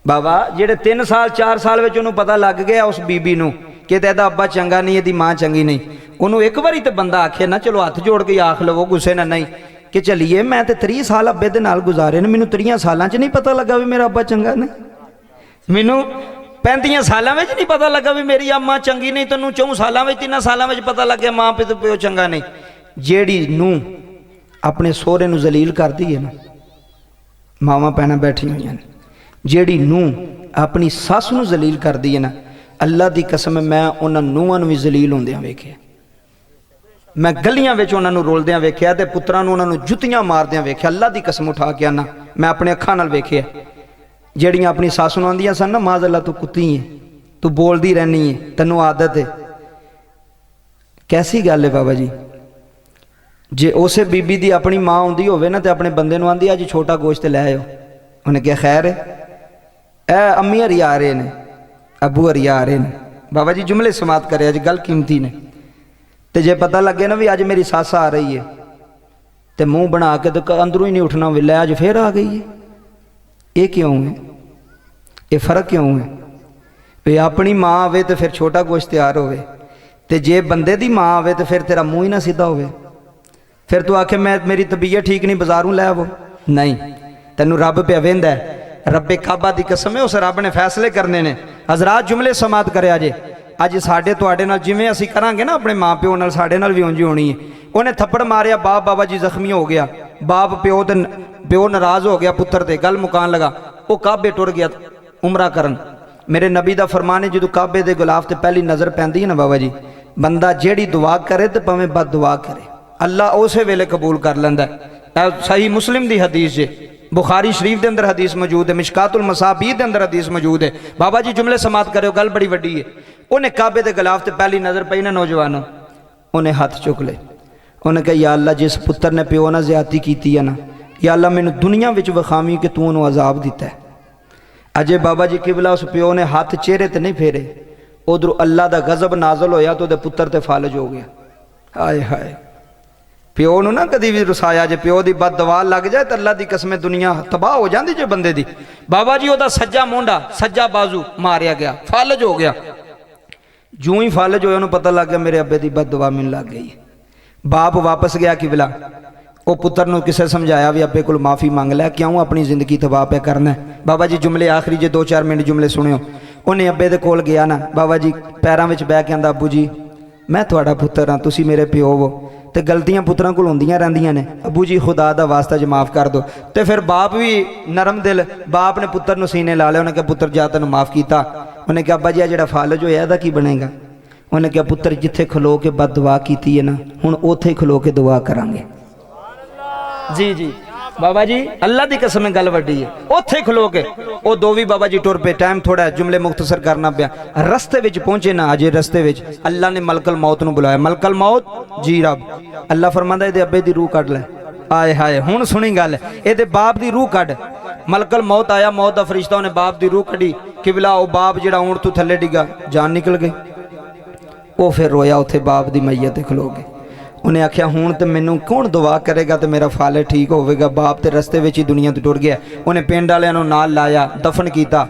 ਬਾਬਾ ਜਿਹੜੇ 3 ਸਾਲ 4 ਸਾਲ ਵਿੱਚ ਉਹਨੂੰ ਪਤਾ ਲੱਗ ਗਿਆ ਉਸ ਬੀਬੀ ਨੂੰ ਕਿ ਇਹਦਾ ਅੱਬਾ ਚੰਗਾ ਨਹੀਂ, ਇਹਦੀ ਮਾਂ ਚੰਗੀ ਨਹੀਂ, ਉਹਨੂੰ ਇੱਕ ਵਾਰੀ ਤੇ ਬੰਦਾ ਆਖੇ ਨਾ, ਚਲੋ ਹੱਥ ਜੋੜ ਕੇ ਆਖ ਲਵੋ ਗੁੱਸੇ ਨਾਲ ਨਹੀਂ, ਕਿ ਚਲੀਏ ਮੈਂ ਤੇ 30 ਸਾਲ ਅੱਬੇ ਦੇ ਨਾਲ ਗੁਜ਼ਾਰੇ ਨੇ, ਮੈਨੂੰ 30 ਸਾਲਾਂ 'ਚ ਨਹੀਂ ਪਤਾ ਲੱਗਾ ਵੀ ਮੇਰਾ ਅੱਬਾ ਚੰਗਾ ਨਹੀਂ, ਮੈਨੂੰ 35 ਸਾਲਾਂ ਵਿੱਚ ਨਹੀਂ ਪਤਾ ਲੱਗਾ ਵੀ ਮੇਰੀ ਅੰਮਾ ਚੰਗੀ ਨਹੀਂ, ਤੈਨੂੰ 4 ਸਾਲਾਂ ਵਿੱਚ 3 ਸਾਲਾਂ ਵਿੱਚ ਪਤਾ ਲੱਗਿਆ ਮਾਂ ਪਿਓ ਚੰਗਾ ਨਹੀਂ। ਜਿਹੜੀ ਨੂੰ ਆਪਣੇ ਸਹੁਰੇ ਨੂੰ ਜ਼ਲੀਲ ਕਰਦੀ ਹੈ ਨਾ, ਮਾਵਾਂ ਭੈਣਾਂ ਬੈਠੀਆਂ ਹੋਈਆਂ ਨੇ, ਜਿਹੜੀ ਨੂੰ ਆਪਣੀ ਸੱਸ ਨੂੰ ਜ਼ਲੀਲ ਕਰਦੀ ਹੈ ਨਾ, ਅੱਲਾ ਦੀ ਕਸਮ ਮੈਂ ਉਹਨਾਂ ਨੂੰਹਾਂ ਨੂੰ ਵੀ ਜ਼ਲੀਲ ਹੁੰਦਿਆਂ ਵੇਖਿਆ। ਮੈਂ ਗਲੀਆਂ ਵਿੱਚ ਉਹਨਾਂ ਨੂੰ ਰੋਲਦਿਆਂ ਵੇਖਿਆ ਤੇ ਪੁੱਤਰਾਂ ਨੂੰ ਉਹਨਾਂ ਨੂੰ ਜੁੱਤੀਆਂ ਮਾਰਦਿਆਂ ਵੇਖਿਆ। ਅੱਲਾ ਦੀ ਕਸਮ ਉਠਾ ਕੇ ਆਨਾ, ਮੈਂ ਆਪਣੇ ਅੱਖਾਂ ਨਾਲ ਵੇਖਿਆ। ਜਿਹੜੀਆਂ ਆਪਣੀ ਸੱਸ ਨੂੰ ਆਂਦੀਆਂ ਸਨ ਨਾ, ਮਾਜ਼ ਅੱਲਾ ਤੂੰ ਕੁੱਤੀ ਹੈ, ਤੂੰ ਬੋਲਦੀ ਰਹਿਣੀ ਹੈ, ਤੈਨੂੰ ਆਦਤ ਹੈ। ਕੈਸੀ ਗੱਲ ਹੈ ਬਾਬਾ ਜੀ। ਜੇ ਉਸੇ ਬੀਬੀ ਦੀ ਆਪਣੀ ਮਾਂ ਆਉਂਦੀ ਹੋਵੇ ਨਾ ਤੇ ਆਪਣੇ ਬੰਦੇ ਨੂੰ ਆਂਦੀ ਅੱਜ ਛੋਟਾ ਗੋਸ਼ਤ ਲੈ ਆਇਓ, ਉਹਨੇ ਕਿਹਾ ਖੈਰ ਹੈ, ਇਹ ਅੰਮੀ ਹਰੀ ਆ ਰਹੇ ਨੇ, ਅੱਬੂ ਹਰੀ ਆ ਰਹੇ ਨੇ। ਬਾਬਾ ਜੀ ਜੁਮਲੇ ਸਮਾਤ ਕਰਿਆ ਅੱਜ, ਗੱਲ ਕੀਮਤੀ ਨੇ। ਤੇ ਜੇ ਪਤਾ ਲੱਗੇ ਨਾ ਵੀ ਅੱਜ ਮੇਰੀ ਸੱਸ ਆ ਰਹੀ ਹੈ ਤੇ ਮੂੰਹ ਬਣਾ ਕੇ ਤੇ ਅੰਦਰੋਂ ਹੀ ਨਹੀਂ ਉੱਠਣਾ, ਵੀ ਲੈ ਅੱਜ ਫੇਰ ਆ ਗਈ ਹੈ। ਇਹ ਕਿਉਂ ਹੈ? ਇਹ ਫਰਕ ਕਿਉਂ ਹੈ? ਵੀ ਆਪਣੀ ਮਾਂ ਆਵੇ ਤੇ ਫਿਰ ਛੋਟਾ ਗੋਸ਼ਤ ਤਿਆਰ ਹੋਵੇ, ਤੇ ਜੇ ਬੰਦੇ ਦੀ ਮਾਂ ਆਵੇ ਤੇ ਫਿਰ ਤੇਰਾ ਮੂੰਹ ਹੀ ਨਾ ਸਿੱਧਾ ਹੋਵੇ। ਫਿਰ ਤੂੰ ਆਖੇ ਮੈਂ ਮੇਰੀ ਤਬੀਅਤ ਠੀਕ ਨਹੀਂ, ਬਾਜ਼ਾਰੋਂ ਲੈ ਆਵੋ। ਨਹੀਂ, ਤੈਨੂੰ ਰੱਬ ਪਿਆ ਵੇਂਦਾ, ਰੱਬੇ ਕਾਬਾ ਦੀ ਕਸਮ ਹੈ, ਉਸ ਰੱਬ ਨੇ ਫੈਸਲੇ ਕਰਨੇ ਨੇ। ਹਜ਼ਰਾਤ ਜੁਮਲੇ ਸਮਾਤ ਕਰਿਆ ਜੇ। ਅੱਜ ਸਾਡੇ ਤੁਹਾਡੇ ਨਾਲ ਜਿਵੇਂ ਅਸੀਂ ਕਰਾਂਗੇ ਨਾ ਆਪਣੇ ਮਾਂ ਪਿਓ ਨਾਲ, ਸਾਡੇ ਨਾਲ ਵੀ ਉਂਝ ਹੋਣੀ ਹੈ। ਉਹਨੇ ਥੱਪੜ ਮਾਰਿਆ, ਬਾਪ ਬਾਬਾ ਜੀ ਜ਼ਖਮੀ ਹੋ ਗਿਆ, ਬਾਪ ਪਿਓ ਨਾਰਾਜ਼ ਹੋ ਗਿਆ ਪੁੱਤਰ ਤੇ, ਗੱਲ ਮੁਕਾਨ ਲਗਾ, ਉਹ ਕਾਬੇ ਟੁਰ ਗਿਆ ਉਮਰਾ ਕਰਨ। ਮੇਰੇ ਨਬੀ ਦਾ ਫਰਮਾਨ ਹੈ, ਜਦੋਂ ਕਾਬੇ ਦੇ ਗੁਲਾਫ ਤੇ ਪਹਿਲੀ ਨਜ਼ਰ ਪੈਂਦੀ ਹੈ ਨਾ ਬਾਬਾ ਜੀ, ਬੰਦਾ ਜਿਹੜੀ ਦੁਆ ਕਰੇ ਤੇ ਭਾਵੇਂ ਬਦ ਦੁਆ ਕਰੇ, ਅੱਲਾ ਉਸੇ ਵੇਲੇ ਕਬੂਲ ਕਰ ਲੈਂਦਾ। ਸਹੀ ਮੁਸਲਿਮ ਦੀ ਹਦੀਸ ਜੇ, बुखारी शरीफ के अंदर हदीस मौजूद है, मिशकातुल मसाबीह के अंदर हदीस मौजूद है। बाबा जी जुमले समात करो, गल बड़ी वड्डी है। उन्हें काबे के गिलाफ से पहली नज़र पई ना नौजवानों, उन्हें हाथ चुक ले, उन्हें कहा या अल्लाह जिस पुत्र ने प्यो ना ज्यादती की है ना, या अल्लाह मैनू दुनिया विच विखावी कि तू उन्होंने अजाब दिता है। अजे बाबा जी किबला उस प्यो ने हाथ चेहरे ते नहीं फेरे, उधरों अल्लाह का गजब नाजल होया तो पुत्र ते फालज हो गया। हाय हाय, प्यो नूं ना कदी भी रुसाया जे, प्यो की बद दवा लग जाए तो अल्लाह की कसम दुनिया तबाह हो जाती जे बंदे दी। बाबा जी ओदा सज्जा मोंडा सज्जा बाजू मारिया गया, फालज हो गया। जूं ही फालज होया उन्हें पता लग गया मेरे अब्बे की बद दवा मिल लग गई। बाप वापस गया किबला, वो पुत्र नूं किसे समझाया भी अब्बे कोल माफ़ी मंग लै, क्यों अपनी जिंदगी तबाह पे करना है। बाबा जी जुमले आखिरी जे 2-4 मिनट जुमले सुनियो। उन्हें अब्बे दे कोल गया ना, बाबा जी पैरों में बह के आंदा, अब्बू जी मैं तुहाडा पुत्र हाँ, तुसी मेरे प्यो हो, तो गलतियां पुत्रां कोल होंदियां रहिंदियां ने, अब्बू जी खुदा दा वास्ता ज माफ़ कर दो। तो फिर बाप भी नरम दिल, बाप ने पुत्र नूं सीने ला लिया। उन्हें कहा पुत्र जा तैनूं माफ़ किया। उन्हें कहा अब्बा जी जिहड़ा फालज होया इहदा की बनेगा। उन्हें कहा पुत्र जिथे खलो के बद दुआ की है ना, हुण उत्थे खलो के दुआ करांगे। जी जी बाबा जी अल्लाह की कसम गल वड्डी है। उत्थे खलो के वो दो भी बाबा जी टुर पे, टाइम थोड़ा है, जुमले मुख्तसर करना पिया। रस्ते विच पहुंचे ना, अजे रस्ते विच अल्लाह ने मलकल मौत नूं बुलाया। मलकल मौत जी रब, अल्लाह फरमांदा इहदे अब्बे दी रूह कढ लै। आए हाय, हुण सुनी गल, इहदे बाप दी रूह कढ। मलकल मौत आया, मौत दा फरिश्ता, उन्हें बाप दी रूह कढी। किबला वो बाप जिहड़ा ऊंट तो थल्ले डिगा, जान निकल गई। वो फिर रोया उत्थे बाप दी मैयत ते खलो के। उन्हें आख्या हुण तो मैनू कौन दुआ करेगा तो मेरा फाले ठीक होगा। बाप तो रस्ते में ही दुनिया तो टुर गया। उन्हें पिंड वालियां नाल लाया, दफन किया।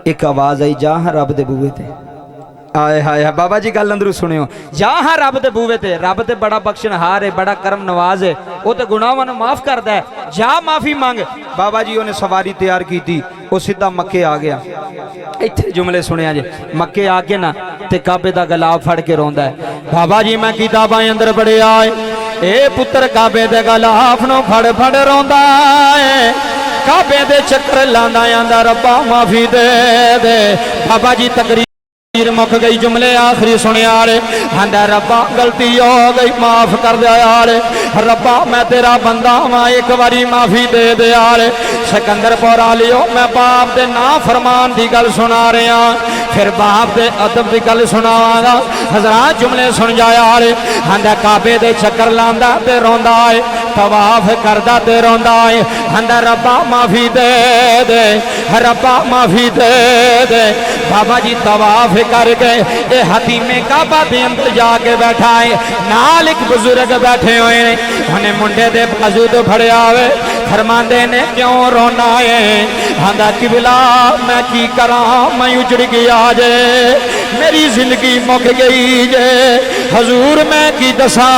एक आवाज़ आई, जा हाँ रब दे बूहे ते। आए हाय बाबा जी गल अंदरों सुनियो, जा हाँ रब दे बूहे ते। रब ते बड़ा बख्शनहार है, बड़ा करम नवाज है, वो तो गुनाहां नूं माफ़ करदा है। जा माफ़ी मंग। बाबा जी उन्हें सवारी तैयार की, वो सीधा मक्के आ गया। इत्थे जुमले सुनिया जे, मक्के आके ना ते काबे दा गलाब फड़ के रोंदा है। बाबा जी मैं किताबां अंदर पढ़िया है, ए पुत्र काबे दे गलाफ नूं फड़ फड़ रोंदा है, काबे दे चक्कर लांदा आंदा रब्बा माफी दे दे। बाबा जी तकरीर मुक गई, जुमले आखिरी सुने आले, आंदा रब्बा गलती हो गई माफ कर दे आले, रब्बा मैं तेरा बंदा वा एक बारी माफी दे दे आले। सिकंदरपुर आलियो मैं बाप दे ना फरमान की गल सुना रहा, फिर बाप दे अदब की गल सुनावांगा। हज़रात जुमले सुन जाया आले, आंदा काबे दे चक्कर लांदा ते रोंदा है, तवाफ करदा ते रोंदा है अंदर रब्बा माफी दे दे रब्बा माफी दे दे। बाबा जी तवाफ करके ये हतीमे काबा दे अंदर जाके बैठा है नाल एक बुजुर्ग बैठे हुए ने उन्हें मुंडे दे बाजू तो फड़िया हुए फरमांदे ने क्यों रोना है आंदा किबला मैं की करा मैं उजड़ गया जे मेरी जिंदगी मुक गई जे हजूर मैं की दसा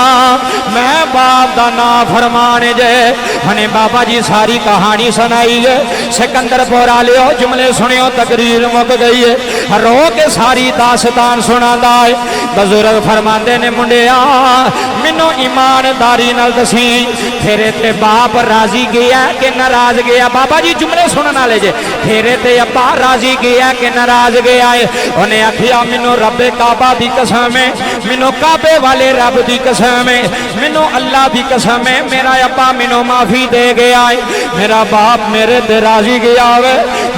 मैं बाप दा ना फरमाने जे हने बाबा जी सारी कहानी सुनाई है सिकंदरपुर आलियो जुमले सुनियो तकरीर मुक गई है रो के सारी दास्तान सुनादा है बुजुर्ग फरमांदे ने मुंडिया मैनू ईमानदारी नाल दसी तेरे ते बाप राजी गया कि नाराज गया। बाबा जी जुमले सुनने वाले जे तेरे ते अब्बा राजी गया कि नाराज गया है उन्हें आखिया मैनू रब्बे काबा दी कसम है मैनू काबे वाले रब दी कसम है मैनू अल्लाह दी कसम है मेरा अब्बा मैनू माफी दे गया है मेरा बाप मेरे ते राजी गया है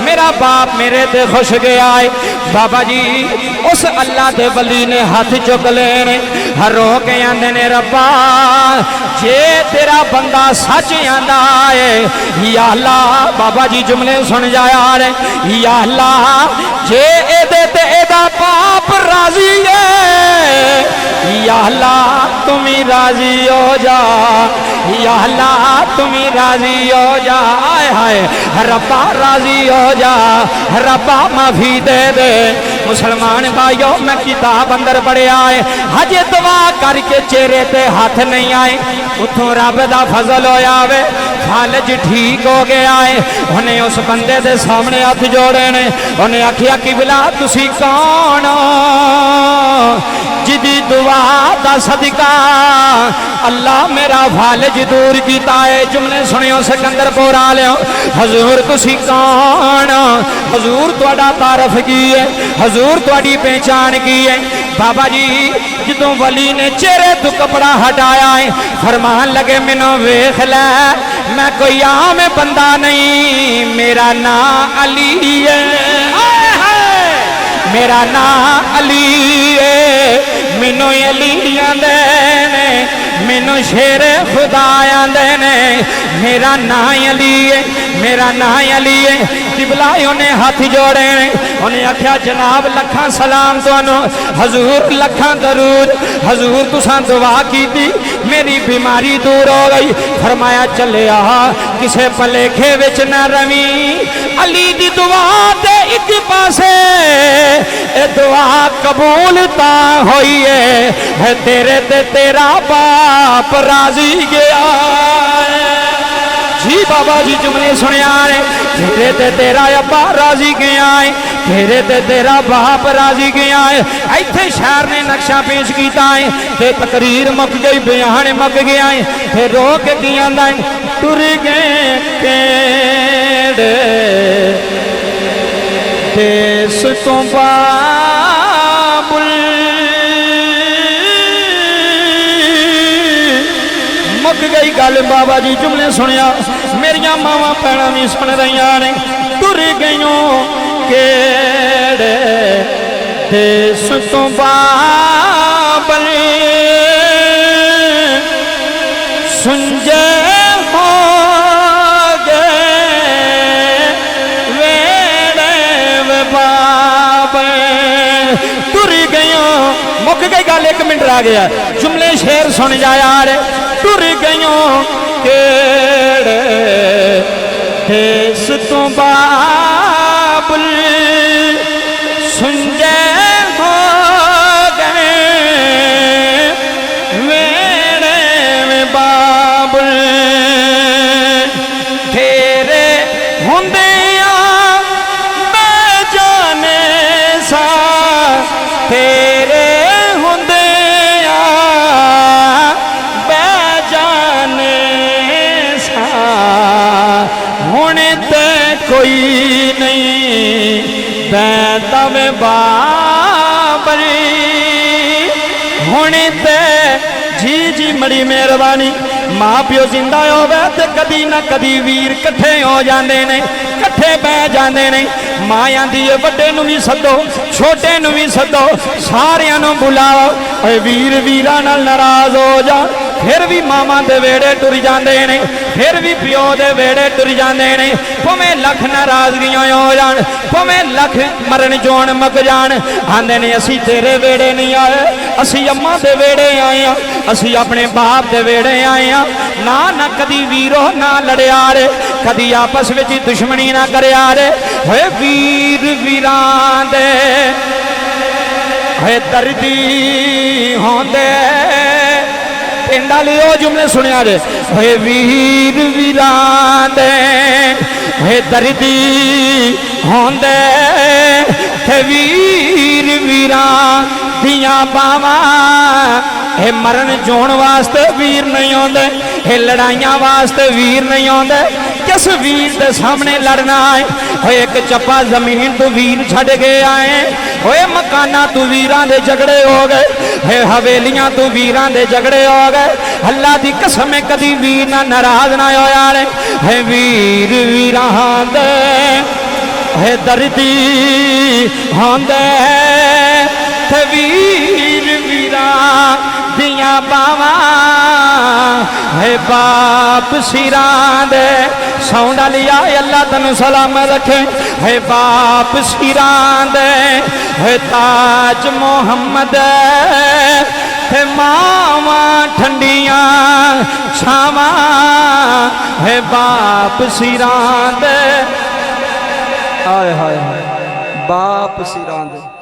मेरा बाप मेरे ते खुश गया है। बाबा जी उस अल्लाह दे वली ने हाथ चुक लेने हर रो के आंदे ने रब्बा जे तेरा बंदा सच आंदा है या अल्लाह बाबा जी जुमले सुन जाया रे या अल्लाह जे एदे ते एदा बाप राजी है या अल्लाह तुम ही राजी हो जा या अल्लाह तुम ही राजी हो जा आए हाय रब्बा राजी हो जा रब्बा माफी दे दे। मुसलमान भाइयों मैं किताब अंदर पढ़िया है हजे दुआ करके चेहरे ते हाथ नहीं आए उतों रब दा फजल होया वे फालज ठीक हो गया है उन्हें उस बंदे दे सामने हाथ जोड़े ने उन्हें आखिया किबला तुसी कौन जिदी दुआ दा सदका अल्लाह मेरा फालज दूर कीता है। जुमले सुनियो सिकंदरपुर आलियो हजूर तुसी कौन हजूर तुहाडा तारफ की है हजूर तुहाडी पहचान की है। बाबा जी जदों वली ने चेहरे तो कपड़ा हटाया है फरमान लगे मैनू वेख लै मैं कोई आम बंदा नहीं मेरा नाम अली है मेरा नाम अली है मैनू अली आंदे ने मैनू शेर खुदा आंदे ने मेरा नाम अली है मेरा नाम अली है। किबला उन्हें हाथ जोड़े उन्हें आख्या जनाब लखा सलाम तुहानू हजूर लखा दरूद हजूर तुसां दुआ की थी मेरी बीमारी दूर हो गई। फरमाया चलिया किसे भलेखे विच न रवी अली दी दुआ ते एक पासे ए दुआ कबूल ता होई है तेरे ते तेरा बाप राजी गया जी। बाबा जी जुमले सुनिया ने तेरे ते तेरा अब्बा राजी गया है तेरे ते तेरा बाप राजी गया है। इत्थे शहर ने नक्शा पेश किया है ते तकरीर मुक गई बयान मुक गया है फिर रो के की आंदा है टुर गए केड़े देस तो बाबुल मुक गई गल। बाबा जी जुमले सुनिया मेरिया मावां भैणां भी सुन रही ने टुर गईयों केड़े देस तो बाबल सुंजे हो गए वेड़े वे बाबल टुर गईयों मुक गई गल। एक मिनट रह गया जुमले शेर सुन जाया रे टुर गईयों केड़े देस तो बाबुल सुंजे हो गए वेड़े में बाबुल तेरे हुंदिया मैं जाने सा तेरे हुंदिया होने ते कोई नहीं बैता में बाबरी होने ते जी जी बड़ी मेहरबानी माँ प्यो जिंदा होवे ते कदी ना कदी वीर कट्ठे हो जाते ने कट्ठे बह जाते ने। माँ आंदी है वड्डे नूं भी सदो छोटे नूं भी सदो सारियां नूं बुलाओ वीर वीरां नाल नाराज हो जा फिर भी मामा दे वेड़े टुर जाते ने, फिर भी प्यो दे वेड़े टुर जाते ने। भावें लख नाराजगियां हो जान, भावें लख मरण जोन मुक जान, आंदे ने असी तेरे वेड़े नहीं आए, असी अम्मा दे वेड़े आए हैं, असी अपने बाप दे वेड़े आए हैं। ना ना कदी वीरो ना लड़िया रे, कदी आपस में दुश्मनी ना करया रे। होए वीर वीरां दे होए दर्दी होंदे, पिंड वाले ओ जुमले सुनिया जे। होए वीर वीरां दे होए दर्दी होंदे, ते वीर वीरां दियां बावां हे मरण जोन वास्ते वीर नहीं आते, हे लड़ाइया वास्ते वीर नहीं आते। किस वीर के सामने लड़ना है? होए एक चप्पा जमीन तू वीर छड़ के आए, होए मकाना तू वीरां दे झगड़े हो गए, हे हवेलियां तू वीरां दे झगड़े हो गए। अल्लाह दी कसम कदी वीर ना नाराज ना होया रे। हे वीर वीरां दे हे दर्दी होंदे, ते वीर वीरां दियां बावां है बाप सिरां दे। साउंड लिया अल्लाह तनु सलाम रखे। है बाप सिरां दे है ताज मोहम्मद, है मावा ठंडियां छावां, है बाप सिरां दे। हाय हाय हाय बाप सिरां दे।